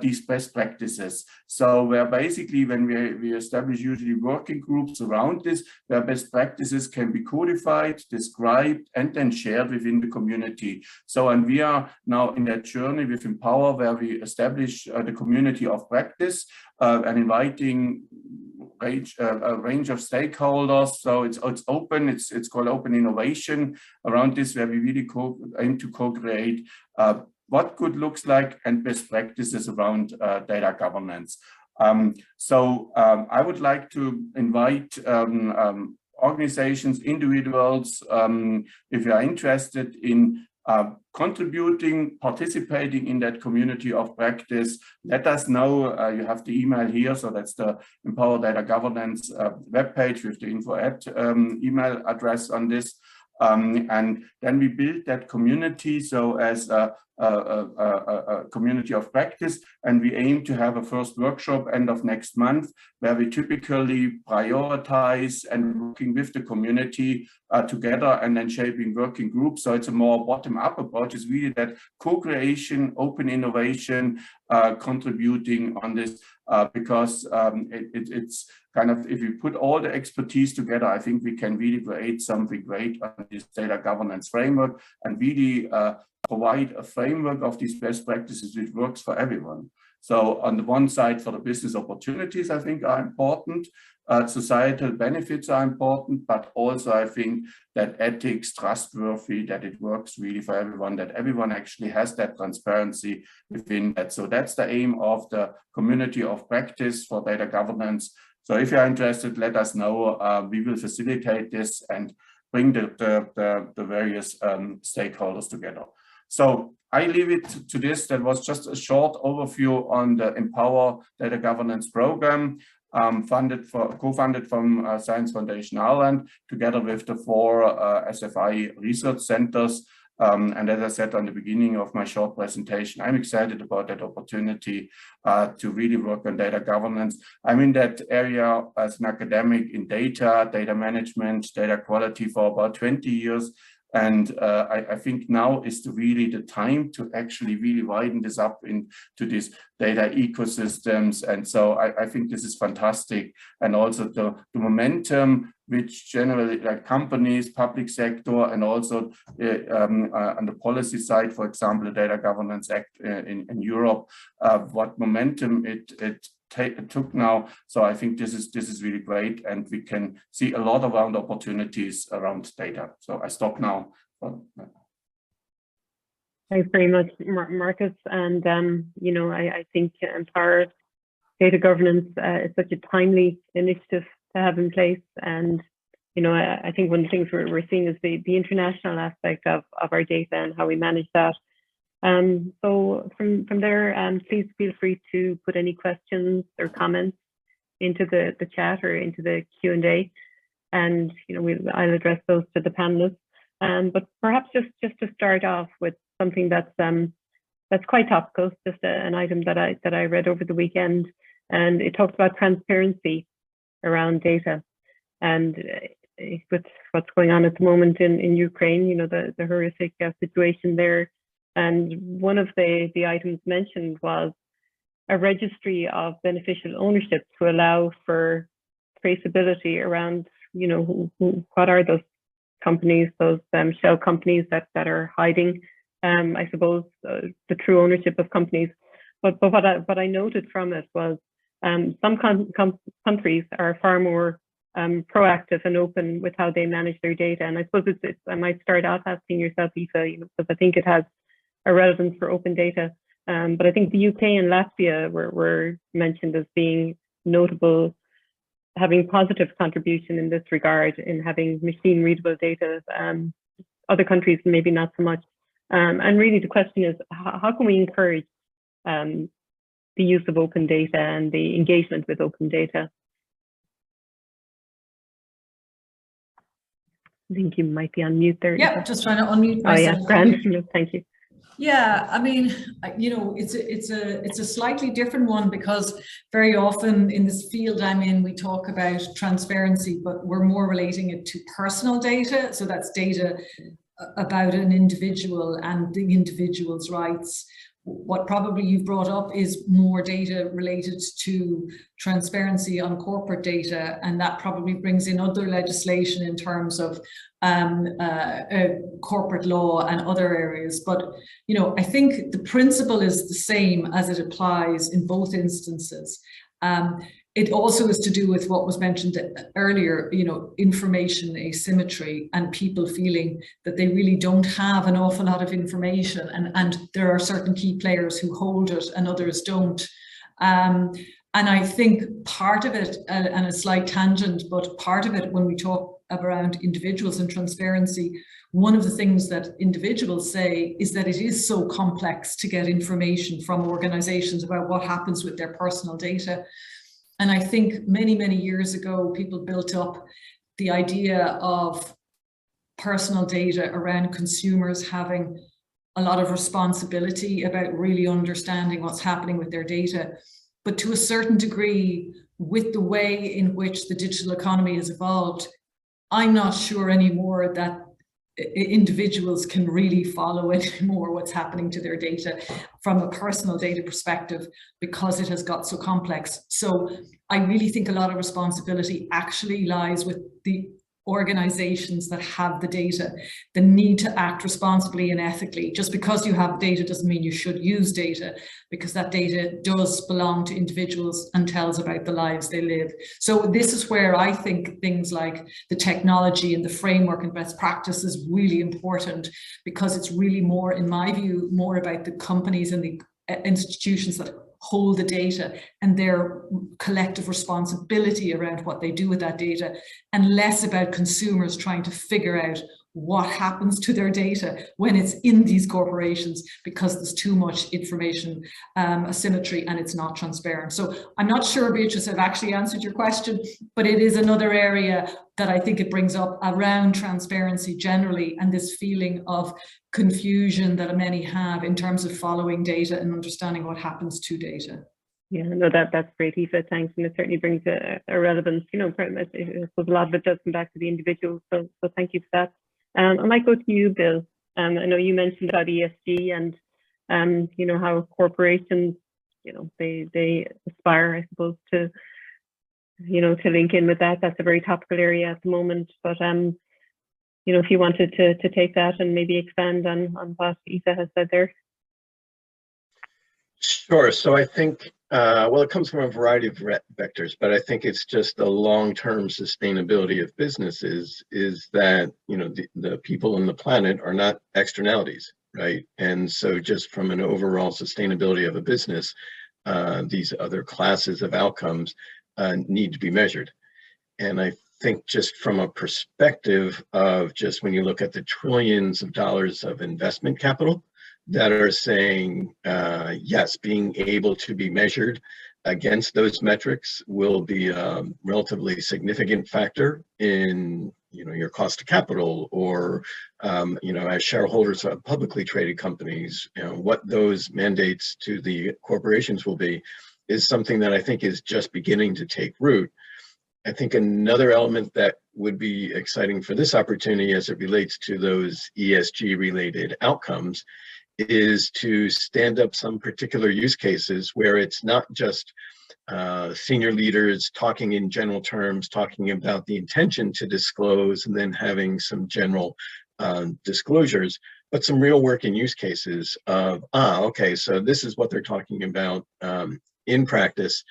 these best practices. So where basically when we establish usually working groups around this, where best practices can be codified, described, and then shared within the community. So, and we are now in that journey with Empower, where we establish the community of practice and inviting a range of stakeholders. So it's open, it's called open innovation around this, where we really aim to co-create what good looks like and best practices around data governance. I would like to invite organizations, individuals, if you are interested in contributing, participating in that community of practice, let us know. You have the email here, so that's the Empower Data Governance webpage with the info@ email address on this. And then we build that community, so as a community of practice, and we aim to have a first workshop end of next month, where we typically prioritize and working with the community together, and then shaping working groups. So it's a more bottom-up approach. It's really that co-creation, open innovation, contributing on this, because it's kind of, if you put all the expertise together, I think we can really create something great on this data governance framework, and really provide a framework of these best practices which works for everyone. So on the one side, for the business opportunities, I think are important. Societal benefits are important, but also I think that ethics, trustworthy, that it works really for everyone, that everyone actually has that transparency within that. So that's the aim of the community of practice for data governance. So if you're interested, let us know. We will facilitate this and bring the various stakeholders together. So I leave it to this. That was just a short overview on the Empower Data Governance Program, co-funded from Science Foundation Ireland, together with the 4 SFI research centers. And as I said on the beginning of my short presentation, I'm excited about that opportunity to really work on data governance. I'm in that area as an academic in data management, data quality for about 20 years. And I think now is really the time to actually really widen this up into these data ecosystems. And so I think this is fantastic. And also the momentum which generally like companies, public sector, and also on the policy side, for example, the Data Governance Act in Europe, what momentum it took now. So I think this is really great, and we can see a lot around opportunities around data. So I stop now. Thanks very much, Marcus. And I think Empower Data Governance is such a timely initiative to have in place. And I think one of the things we're seeing is the international aspect of our data and how we manage that. So from there, please feel free to put any questions or comments into the chat or into the Q&A, and I'll address those to the panelists. But perhaps just to start off with something that's quite topical, just an item that I read over the weekend, and it talks about transparency around data, and with what's going on at the moment in Ukraine, the horrific situation there. And one of the items mentioned was a registry of beneficial ownership to allow for traceability around, what are those companies, those shell companies that are hiding, I suppose, the true ownership of companies. But what I noted from it was some countries are far more proactive and open with how they manage their data. And I suppose I might start out asking yourself, Aoife, because I think it has a relevance for open data. But I think the UK and Latvia were mentioned as being notable, having positive contribution in this regard, in having machine readable data. Other countries maybe not so much. And really the question is, how can we encourage the use of open data and the engagement with open data? I think you might be on mute there. Yeah, just trying to unmute myself. Oh yeah, grand. Thank you. Yeah, I mean, it's a slightly different one, because very often in this field I'm in, we talk about transparency, but we're more relating it to personal data. So that's data about an individual and the individual's rights. What probably you've brought up is more data related to transparency on corporate data, and that probably brings in other legislation in terms of corporate law and other areas. But I think the principle is the same as it applies in both instances. It also is to do with what was mentioned earlier, information asymmetry and people feeling that they really don't have an awful lot of information, and there are certain key players who hold it and others don't. And I think part of it, and a slight tangent, but part of it when we talk around individuals and transparency, one of the things that individuals say is that it is so complex to get information from organizations about what happens with their personal data. And I think many, many years ago, people built up the idea of personal data around consumers having a lot of responsibility about really understanding what's happening with their data. But to a certain degree, with the way in which the digital economy has evolved, I'm not sure anymore that individuals can really follow anymore what's happening to their data from a personal data perspective, because it has got so complex. So I really think a lot of responsibility actually lies with the organizations that have the data, the need to act responsibly and ethically. Just because you have data doesn't mean you should use data, because that data does belong to individuals and tells about the lives they live. So this is where I think things like the technology and the framework and best practice is really important, because it's really more, in my view, more about the companies and the institutions that hold the data and their collective responsibility around what they do with that data, and less about consumers trying to figure out what happens to their data when it's in these corporations, because there's too much information asymmetry and it's not transparent. So I'm not sure, Beatrice, I've actually answered your question, but it is another area that I think it brings up around transparency generally, and this feeling of confusion that many have in terms of following data and understanding what happens to data. Yeah, no, that's great, Aoife. Thanks, and it certainly brings a relevance. You know, I suppose a lot of it does come back to the individual. So thank you for that. I might go to you, Bill. I know you mentioned about ESG and you know, how corporations, you know, they aspire, I suppose, to, you know, to link in with that. That's a very topical area at the moment. But you know, if you wanted to take that and maybe expand on what Aoife has said there. Sure. So I think, well, it comes from a variety of vectors, but I think it's just the long-term sustainability of businesses is that, you know, the people on the planet are not externalities, right? And so just from an overall sustainability of a business, these other classes of outcomes need to be measured. And I think just from a perspective of just when you look at the trillions of dollars of investment capital that are saying, yes, being able to be measured against those metrics will be a relatively significant factor in, you know, your cost of capital, or, you know, as shareholders of publicly traded companies, you know, what those mandates to the corporations will be is something that I think is just beginning to take root. I think another element that would be exciting for this opportunity as it relates to those ESG related outcomes is to stand up some particular use cases where it's not just senior leaders talking in general terms, talking about the intention to disclose and then having some general disclosures, but some real working use cases of, okay, so this is what they're talking about in practice.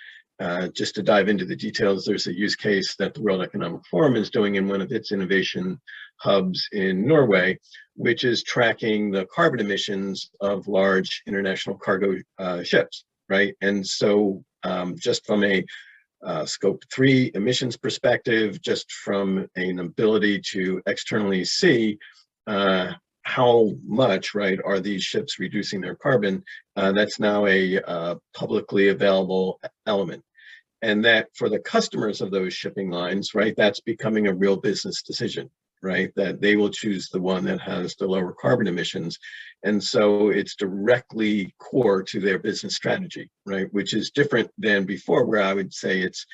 Just to dive into the details, there's a use case that the World Economic Forum is doing in one of its innovation hubs in Norway, which is tracking the carbon emissions of large international cargo ships, right? And so just from a scope 3 emissions perspective, just from an ability to externally see how much, right, are these ships reducing their carbon, that's now a publicly available element. And that for the customers of those shipping lines, right, that's becoming a real business decision, right, that they will choose the one that has the lower carbon emissions. And so it's directly core to their business strategy, right, which is different than before, where I would say it's,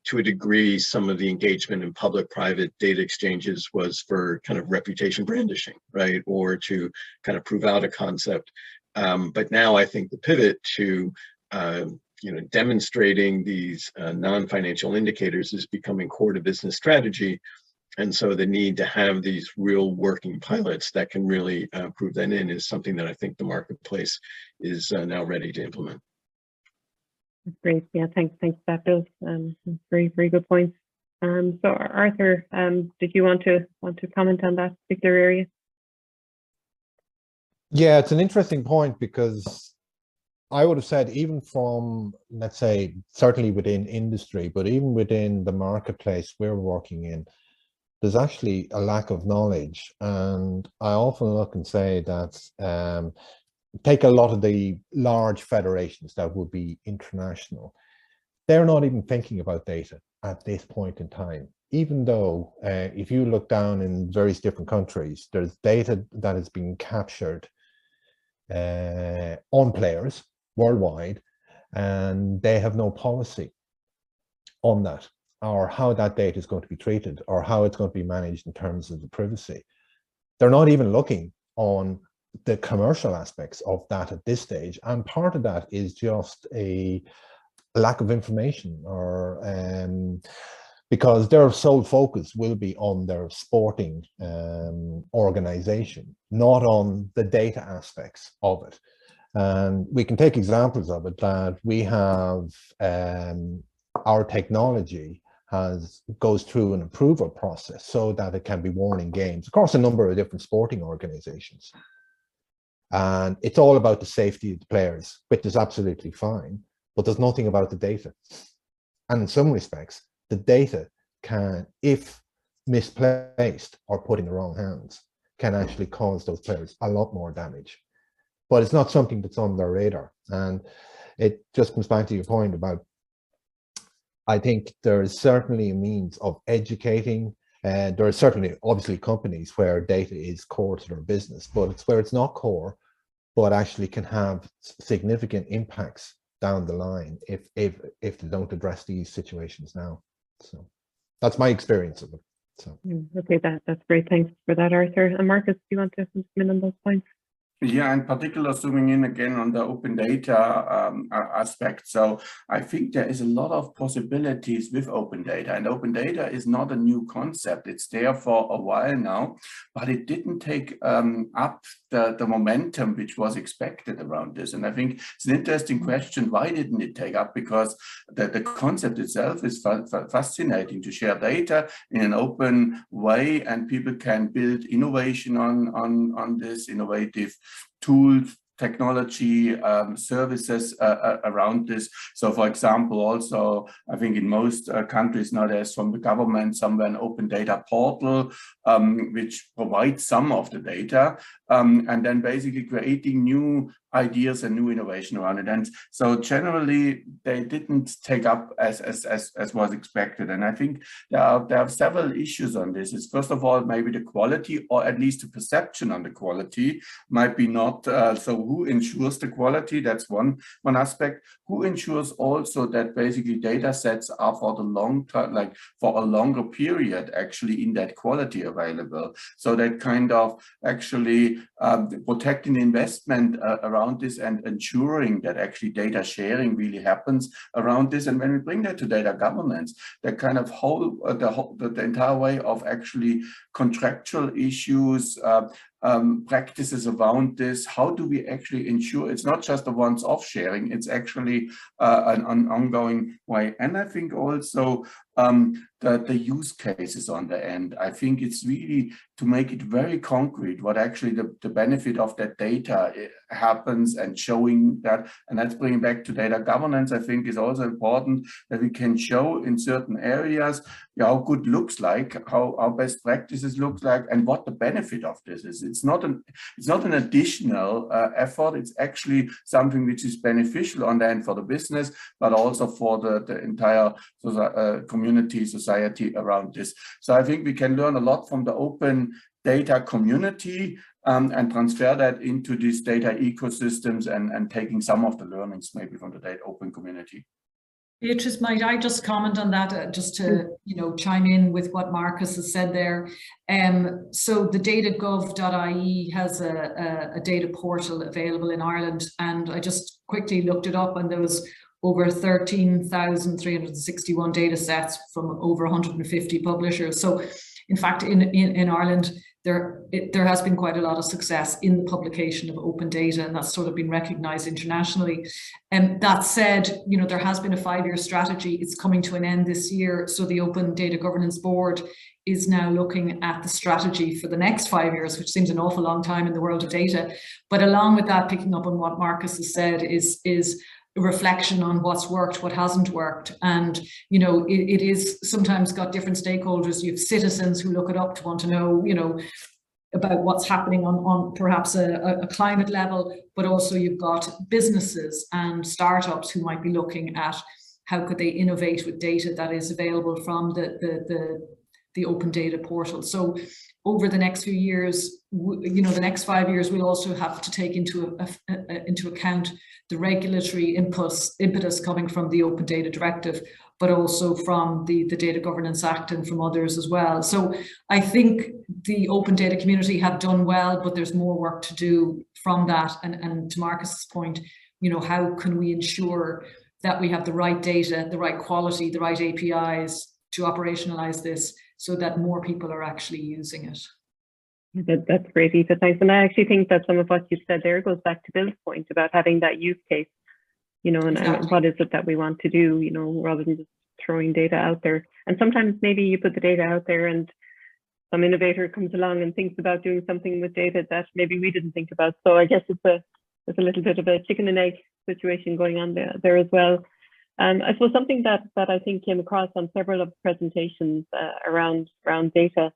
to a degree, some of the engagement in public-private data exchanges was for kind of reputation brandishing, right, or to kind of prove out a concept. But now I think the pivot to you know, demonstrating these non-financial indicators is becoming core to business strategy. And so the need to have these real working pilots that can really prove that in is something that I think the marketplace is now ready to implement. Great. Yeah, thanks for that, Bill. Very good points. So Arthur, did you want to comment on that particular area? Yeah, it's an interesting point, because I would have said, even from, let's say, certainly within industry, but even within the marketplace we're working in, there's actually a lack of knowledge. And I often look and say that take a lot of the large federations that would be international, they're not even thinking about data at this point in time. Even though if you look down in various different countries, there's data that is being captured on players worldwide, and they have no policy on that, or how that data is going to be treated, or how it's going to be managed in terms of the privacy. They're not even looking on the commercial aspects of that at this stage, and part of that is just a lack of information, or because their sole focus will be on their sporting organization, not on the data aspects of it. And we can take examples of it, that we have our technology goes through an approval process so that it can be worn in games across a number of different sporting organizations. And it's all about the safety of the players, which is absolutely fine, but there's nothing about the data. And in some respects, the data can, if misplaced or put in the wrong hands, can actually cause those players a lot more damage. But it's not something that's on their radar. And it just comes back to your point about, I think there is certainly a means of educating, and there are certainly obviously companies where data is core to their business, but it's where it's not core, but actually can have significant impacts down the line if they don't address these situations now. So that's my experience of it. So okay, that's great. Thanks for that, Arthur. And Marcus, do you want to come in on those points? Yeah, in particular, zooming in again on the open data aspect. So I think there is a lot of possibilities with open data, and open data is not a new concept. It's there for a while now, but it didn't take up the momentum which was expected around this. And I think it's an interesting question. Why didn't it take up? Because the concept itself is fascinating, to share data in an open way, and people can build innovation on this innovative tools, technology, services around this. So for example, also, I think in most countries now there's from the government somewhere an open data portal, which provides some of the data, and then basically creating new ideas and new innovation around it. And so generally they didn't take up as was expected. And I think there are several issues on this. It's first of all, maybe the quality, or at least the perception on the quality might be not, so who ensures the quality? That's one aspect. Who ensures also that basically data sets are for the long term, like for a longer period actually in that quality available. So that kind of actually protecting investment around this and ensuring that actually data sharing really happens around this. And when we bring that to data governance, the kind of the entire way of actually contractual issues, practices around this, how do we actually ensure it's not just a once-off sharing, it's actually an ongoing way. And I think also the use cases on the end, I think it's really to make it very concrete what actually the benefit of that data happens, and showing that. And that's bringing back to data governance. I think is also important that we can show in certain areas how good looks like, how our best practices look like, and what the benefit of this is. It's not an additional effort. It's actually something which is beneficial on the end for the business, but also for the entire community, society around this. So I think we can learn a lot from the open data community and transfer that into these data ecosystems, and taking some of the learnings maybe from the data open community. Beatrice, might I just comment on that, just to chime in with what Marcus has said there. So the datagov.ie has a data portal available in Ireland, and I just quickly looked it up, and there was over 13,361 data sets from over 150 publishers. So in fact, in Ireland, there has been quite a lot of success in the publication of open data, and that's sort of been recognized internationally. And that said, there has been a 5-year strategy. It's coming to an end this year. So the Open Data Governance Board is now looking at the strategy for the next 5 years, which seems an awful long time in the world of data. But along with that, picking up on what Marcus has said, is a reflection on what's worked, what hasn't worked. And, it is sometimes got different stakeholders. You have citizens who look it up to want to know, about what's happening on perhaps a climate level, but also you've got businesses and startups who might be looking at how could they innovate with data that is available from the open data portal. So over the next few years, the next 5 years, we'll also have to take into account the regulatory impetus coming from the Open Data Directive, but also from the Data Governance Act and from others as well. So I think the open data community have done well, but there's more work to do from that. And to Marcus's point, how can we ensure that we have the right data, the right quality, the right APIs, to operationalize this so that more people are actually using it. That's great, Aoife, thanks. And I actually think that some of what you've said there goes back to Bill's point about having that use case, you know, and what is it that we want to do, you know, rather than just throwing data out there. And sometimes maybe you put the data out there and some innovator comes along and thinks about doing something with data that maybe we didn't think about. So I guess it's a little bit of a chicken and egg situation going on there as well. I suppose something that I think came across on several of the presentations around data,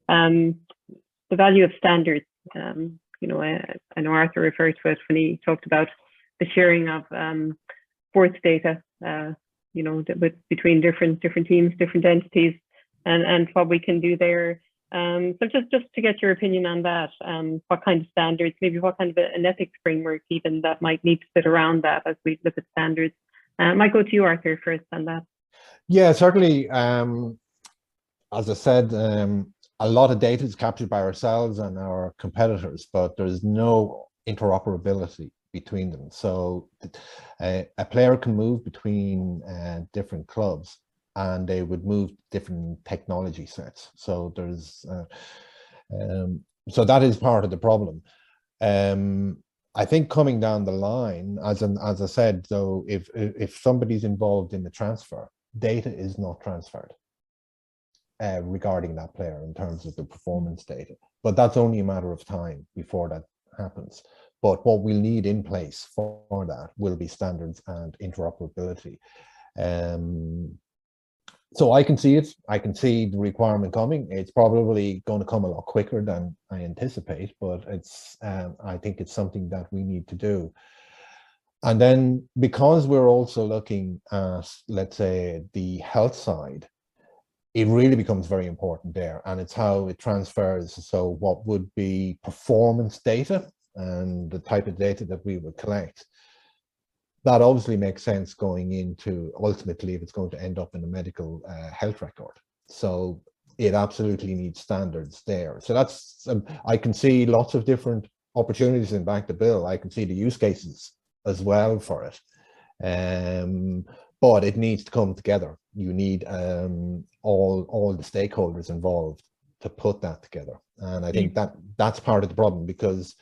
the value of standards. You know, I know Arthur referred to it when he talked about the sharing of sports data, you know, between different teams, different entities, and what we can do there. So just to get your opinion on that, what kind of standards, maybe what kind of an ethics framework even that might need to sit around that as we look at standards. I might go to you, Arthur, first on that. Yeah, certainly. As I said, a lot of data is captured by ourselves and our competitors, but there's no interoperability between them. So a player can move between different clubs and they would move different technology sets. So there's, so that is part of the problem. I think coming down the line, as I said, though, if somebody's involved in the transfer, data is not transferred regarding that player in terms of the performance data. But that's only a matter of time before that happens. But what we'll need in place for that will be standards and interoperability. So I can see it. I can see the requirement coming. It's probably going to come a lot quicker than I anticipate, but it's I think it's something that we need to do. And then because we're also looking at, let's say, the health side, it really becomes very important there, and it's how it transfers. So what would be performance data and the type of data that we would collect, that obviously makes sense going into ultimately if it's going to end up in a medical health record. So it absolutely needs standards there. So that's, I can see lots of different opportunities in back to Bill. I can see the use cases as well for it. But it needs to come together. You need all the stakeholders involved to put that together. And I think that's part of the problem, because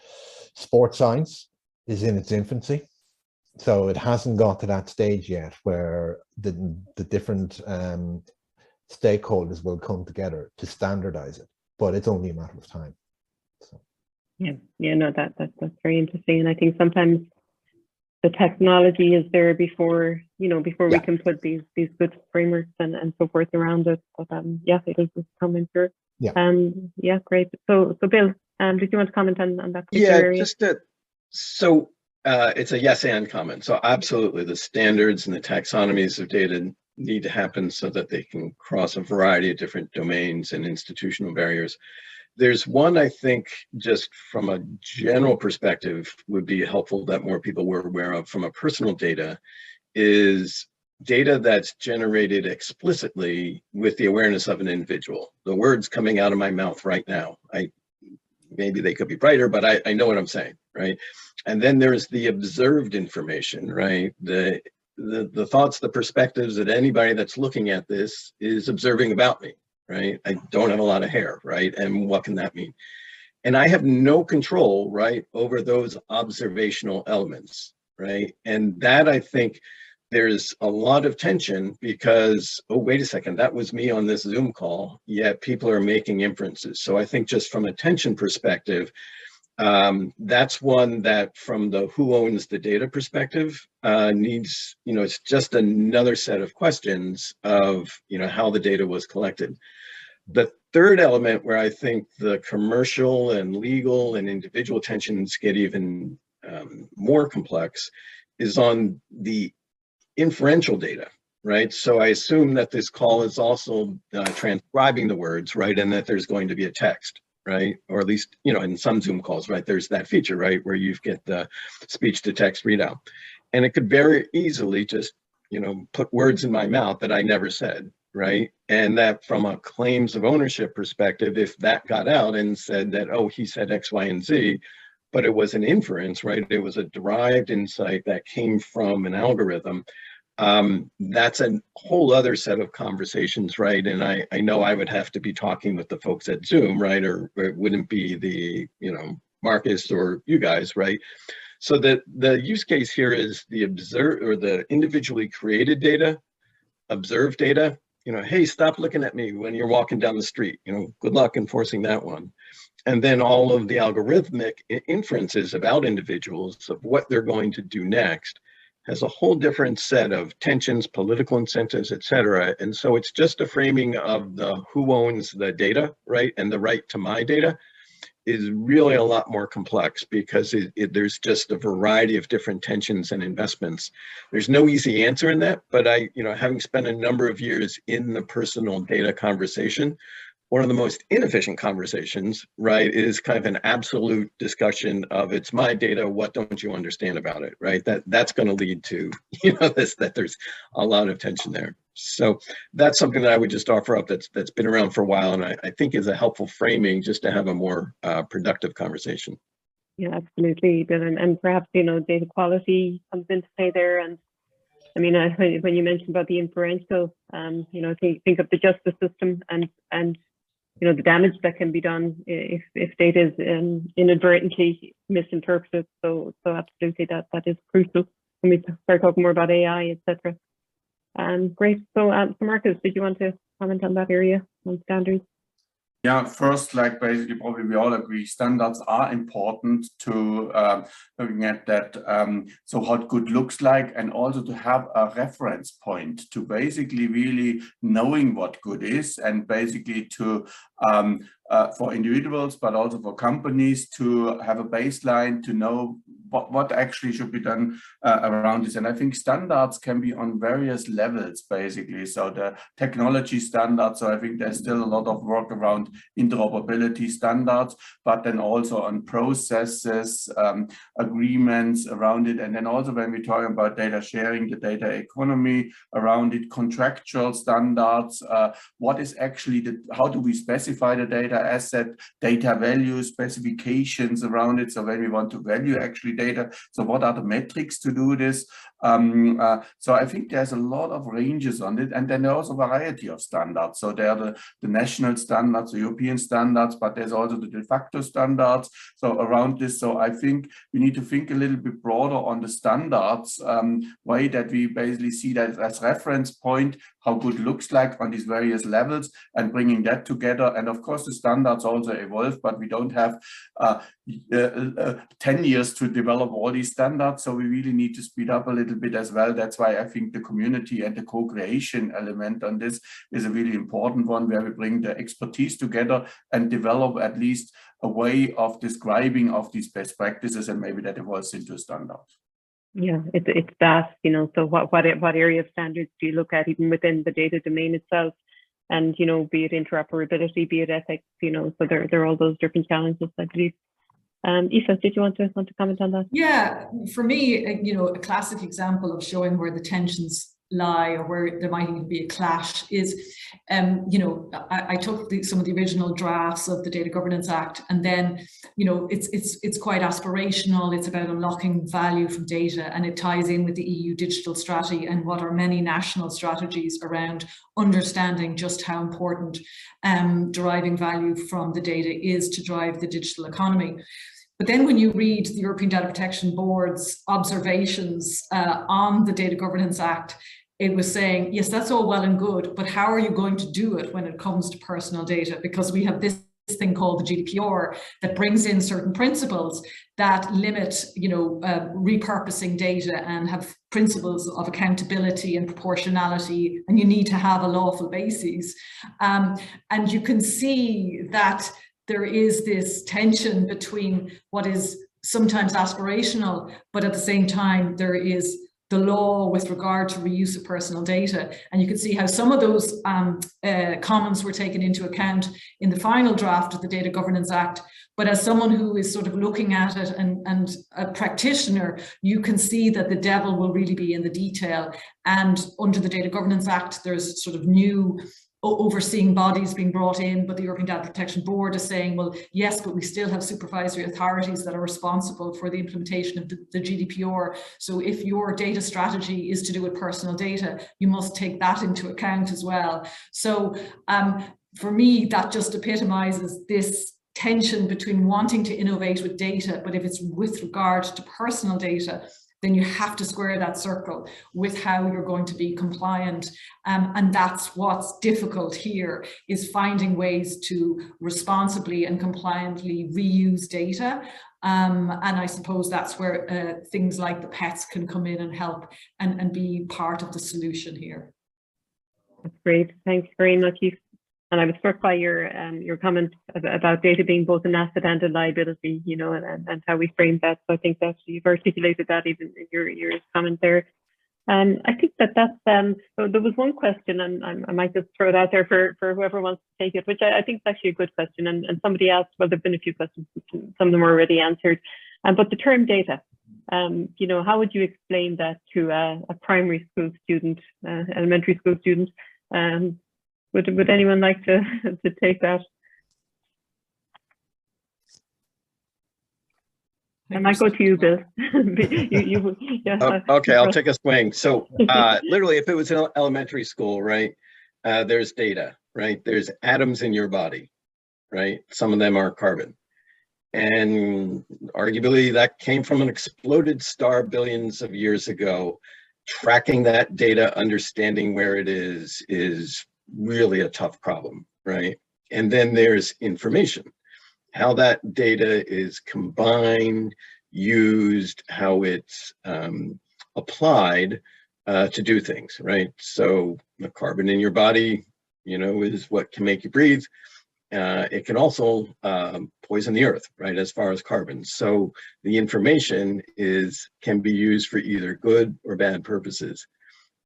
sports science is in its infancy. So it hasn't got to that stage yet where the different stakeholders will come together to standardize it, but it's only a matter of time. So. Yeah, no, that's very interesting. And I think sometimes the technology is there before, you know, before we can put these good frameworks and so forth around it. But yeah, it is coming through. Yeah. Yeah, great. So Bill, did you want to comment on that particular area? Just it's a yes and comment. So absolutely, the standards and the taxonomies of data need to happen so that they can cross a variety of different domains and institutional barriers. There's one I think just from a general perspective would be helpful that more people were aware of from a personal data, is data that's generated explicitly with the awareness of an individual. The words coming out of my mouth right now, maybe they could be brighter, but I know what I'm saying, right? And then there's the observed information, right? The thoughts, the perspectives that anybody that's looking at this is observing about me, right? I don't have a lot of hair, right? And what can that mean? And I have no control, right, over those observational elements, right? And that, I think, there's a lot of tension because, oh, wait a second, that was me on this Zoom call, yet people are making inferences. So I think just from a tension perspective, that's one that from the who owns the data perspective needs, you know, it's just another set of questions of, you know, how the data was collected. The third element where I think the commercial and legal and individual tensions get even more complex is on the inferential data, right? So I assume that this call is also transcribing the words, right? And that there's going to be a text, right? Or at least, you know, in some Zoom calls, right? There's that feature, right? Where you get the speech to text readout. And it could very easily just, you know, put words in my mouth that I never said, right? And that from a claims of ownership perspective, if that got out and said that, oh, he said X, Y, and Z, but it was an inference, right? It was a derived insight that came from an algorithm. That's a whole other set of conversations, right? And I know I would have to be talking with the folks at Zoom, right? Or it wouldn't be the, Marcus or you guys, right? So the use case here is the the individually created data, observed data. Hey, stop looking at me when you're walking down the street. Good luck enforcing that one. And then all of the algorithmic inferences about individuals of what they're going to do next has a whole different set of tensions, political incentives, et cetera. And so it's just a framing of the who owns the data, right? And the right to my data is really a lot more complex because there's just a variety of different tensions and investments. There's no easy answer in that, but having spent a number of years in the personal data conversation, one of the most inefficient conversations, right, is kind of an absolute discussion of it's my data, what don't you understand about it, right? That's going to lead to, that there's a lot of tension there. So that's something that I would just offer up that's been around for a while, and I think is a helpful framing just to have a more productive conversation. Yeah, absolutely, Bill, and perhaps data quality comes into play there. And I mean, when you mentioned about the inferential, think of the justice system and the damage that can be done if data is inadvertently misinterpreted. So absolutely, that is crucial when we start talking more about AI, etc. Great. So Marcus, did you want to comment on that area on standards? Yeah, first, like basically probably we all agree, standards are important to looking at that, so how good looks like, and also to have a reference point to basically really knowing what good is, and basically to for individuals, but also for companies to have a baseline to know what actually should be done around this. And I think standards can be on various levels, basically. So the technology standards, so I think there's still a lot of work around interoperability standards, but then also on processes, agreements around it. And then also when we're talking about data sharing, the data economy around it, contractual standards, what is actually how do we specify the data asset, data value specifications around it. So when we want to value actually data, so what are the metrics to do this? So I think there's a lot of ranges on it, and then there's also a variety of standards. So there are the national standards, the European standards, but there's also the de facto standards. So around this, so I think we need to think a little bit broader on the standards, way that we basically see that as reference point, how good looks like on these various levels, and bringing that together. And of course, the standards also evolve, but we don't have 10 years to develop all these standards. So we really need to speed up a little bit as well. That's why I think the community and the co-creation element on this is a really important one, where we bring the expertise together and develop at least a way of describing of these best practices, and maybe that evolves into a standard. Yeah, it's vast, so what area of standards do you look at even within the data domain itself? And, be it interoperability, be it ethics, so there are all those different challenges, I believe. Aoife, did you want to comment on that? Yeah, for me, a classic example of showing where the tensions lie, or where there might even be a clash, is, I took some of the original drafts of the Data Governance Act, and then, it's quite aspirational. It's about unlocking value from data, and it ties in with the EU digital strategy and what are many national strategies around understanding just how important deriving value from the data is to drive the digital economy. But then when you read the European Data Protection Board's observations on the Data Governance Act, it was saying, yes, that's all well and good, but how are you going to do it when it comes to personal data? Because we have this thing called the GDPR that brings in certain principles that limit, repurposing data, and have principles of accountability and proportionality, and you need to have a lawful basis. And you can see that there is this tension between what is sometimes aspirational, but at the same time, there is the law with regard to reuse of personal data. And you can see how some of those comments were taken into account in the final draft of the Data Governance Act. But as someone who is sort of looking at it and a practitioner, you can see that the devil will really be in the detail. And under the Data Governance Act, there's sort of new overseeing bodies being brought in, but the European Data Protection Board is saying, well, yes, but we still have supervisory authorities that are responsible for the implementation of the GDPR. So if your data strategy is to do with personal data, you must take that into account as well. So for me, that just epitomizes this tension between wanting to innovate with data, but if it's with regard to personal data, then you have to square that circle with how you're going to be compliant. And that's what's difficult here, is finding ways to responsibly and compliantly reuse data. And I suppose that's where things like the pets can come in and help and be part of the solution here. That's great. Thanks very much, Eve. And I was struck by your comment about data being both an asset and a liability, you know, and how we frame that. So I think that you've articulated that even in your comment there. I think that's, so there was one question, and I might just throw it out there for whoever wants to take it, which I think is actually a good question. And somebody asked, well, there've been a few questions, some of them were already answered. But the term data, you know, how would you explain that to a primary school student, elementary school student? Would anyone like to take that? I might go to you, Bill. Okay, I'll take a swing. So literally, if it was in elementary school, right, there's data, right? There's atoms in your body, right? Some of them are carbon. And arguably that came from an exploded star billions of years ago. Tracking that data, understanding where it is really a tough problem, right? And then there's information, how that data is combined, used, how it's applied to do things, right? So the carbon in your body, you know, is what can make you breathe. It can also poison the earth, right, as far as carbon. So the information can be used for either good or bad purposes.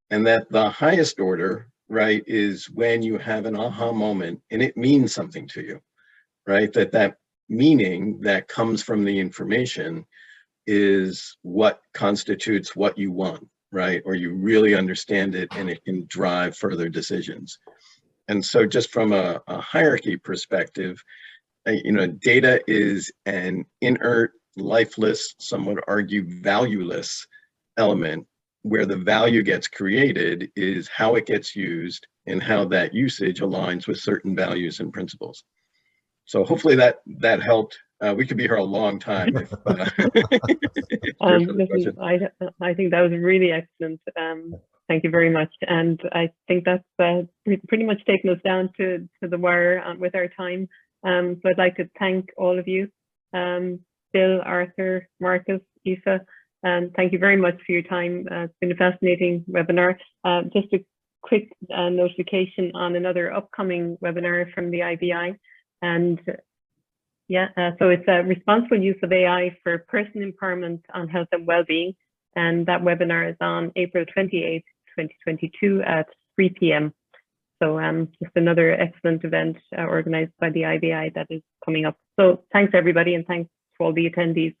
And that the highest order, right, is when you have an aha moment and it means something to you, right? That meaning that comes from the information is what constitutes what you want, right? Or you really understand it and it can drive further decisions. And so just from a hierarchy perspective, you know, data is an inert, lifeless, some would argue valueless element, where the value gets created is how it gets used and how that usage aligns with certain values and principles. So hopefully that helped. We could be here a long time. If, listen, I think that was really excellent. Thank you very much. And I think that's pretty much taken us down to the wire with our time. So I'd like to thank all of you, Bill, Arthur, Marcus, Aoife, and thank you very much for your time. It's been a fascinating webinar. Just a quick notification on another upcoming webinar from the IVI. And yeah, so it's a responsible use of AI for person empowerment on health and well-being. And that webinar is on April 28th, 2022 at 3 p.m. So just another excellent event organized by the IVI that is coming up. So thanks everybody, and thanks to all the attendees.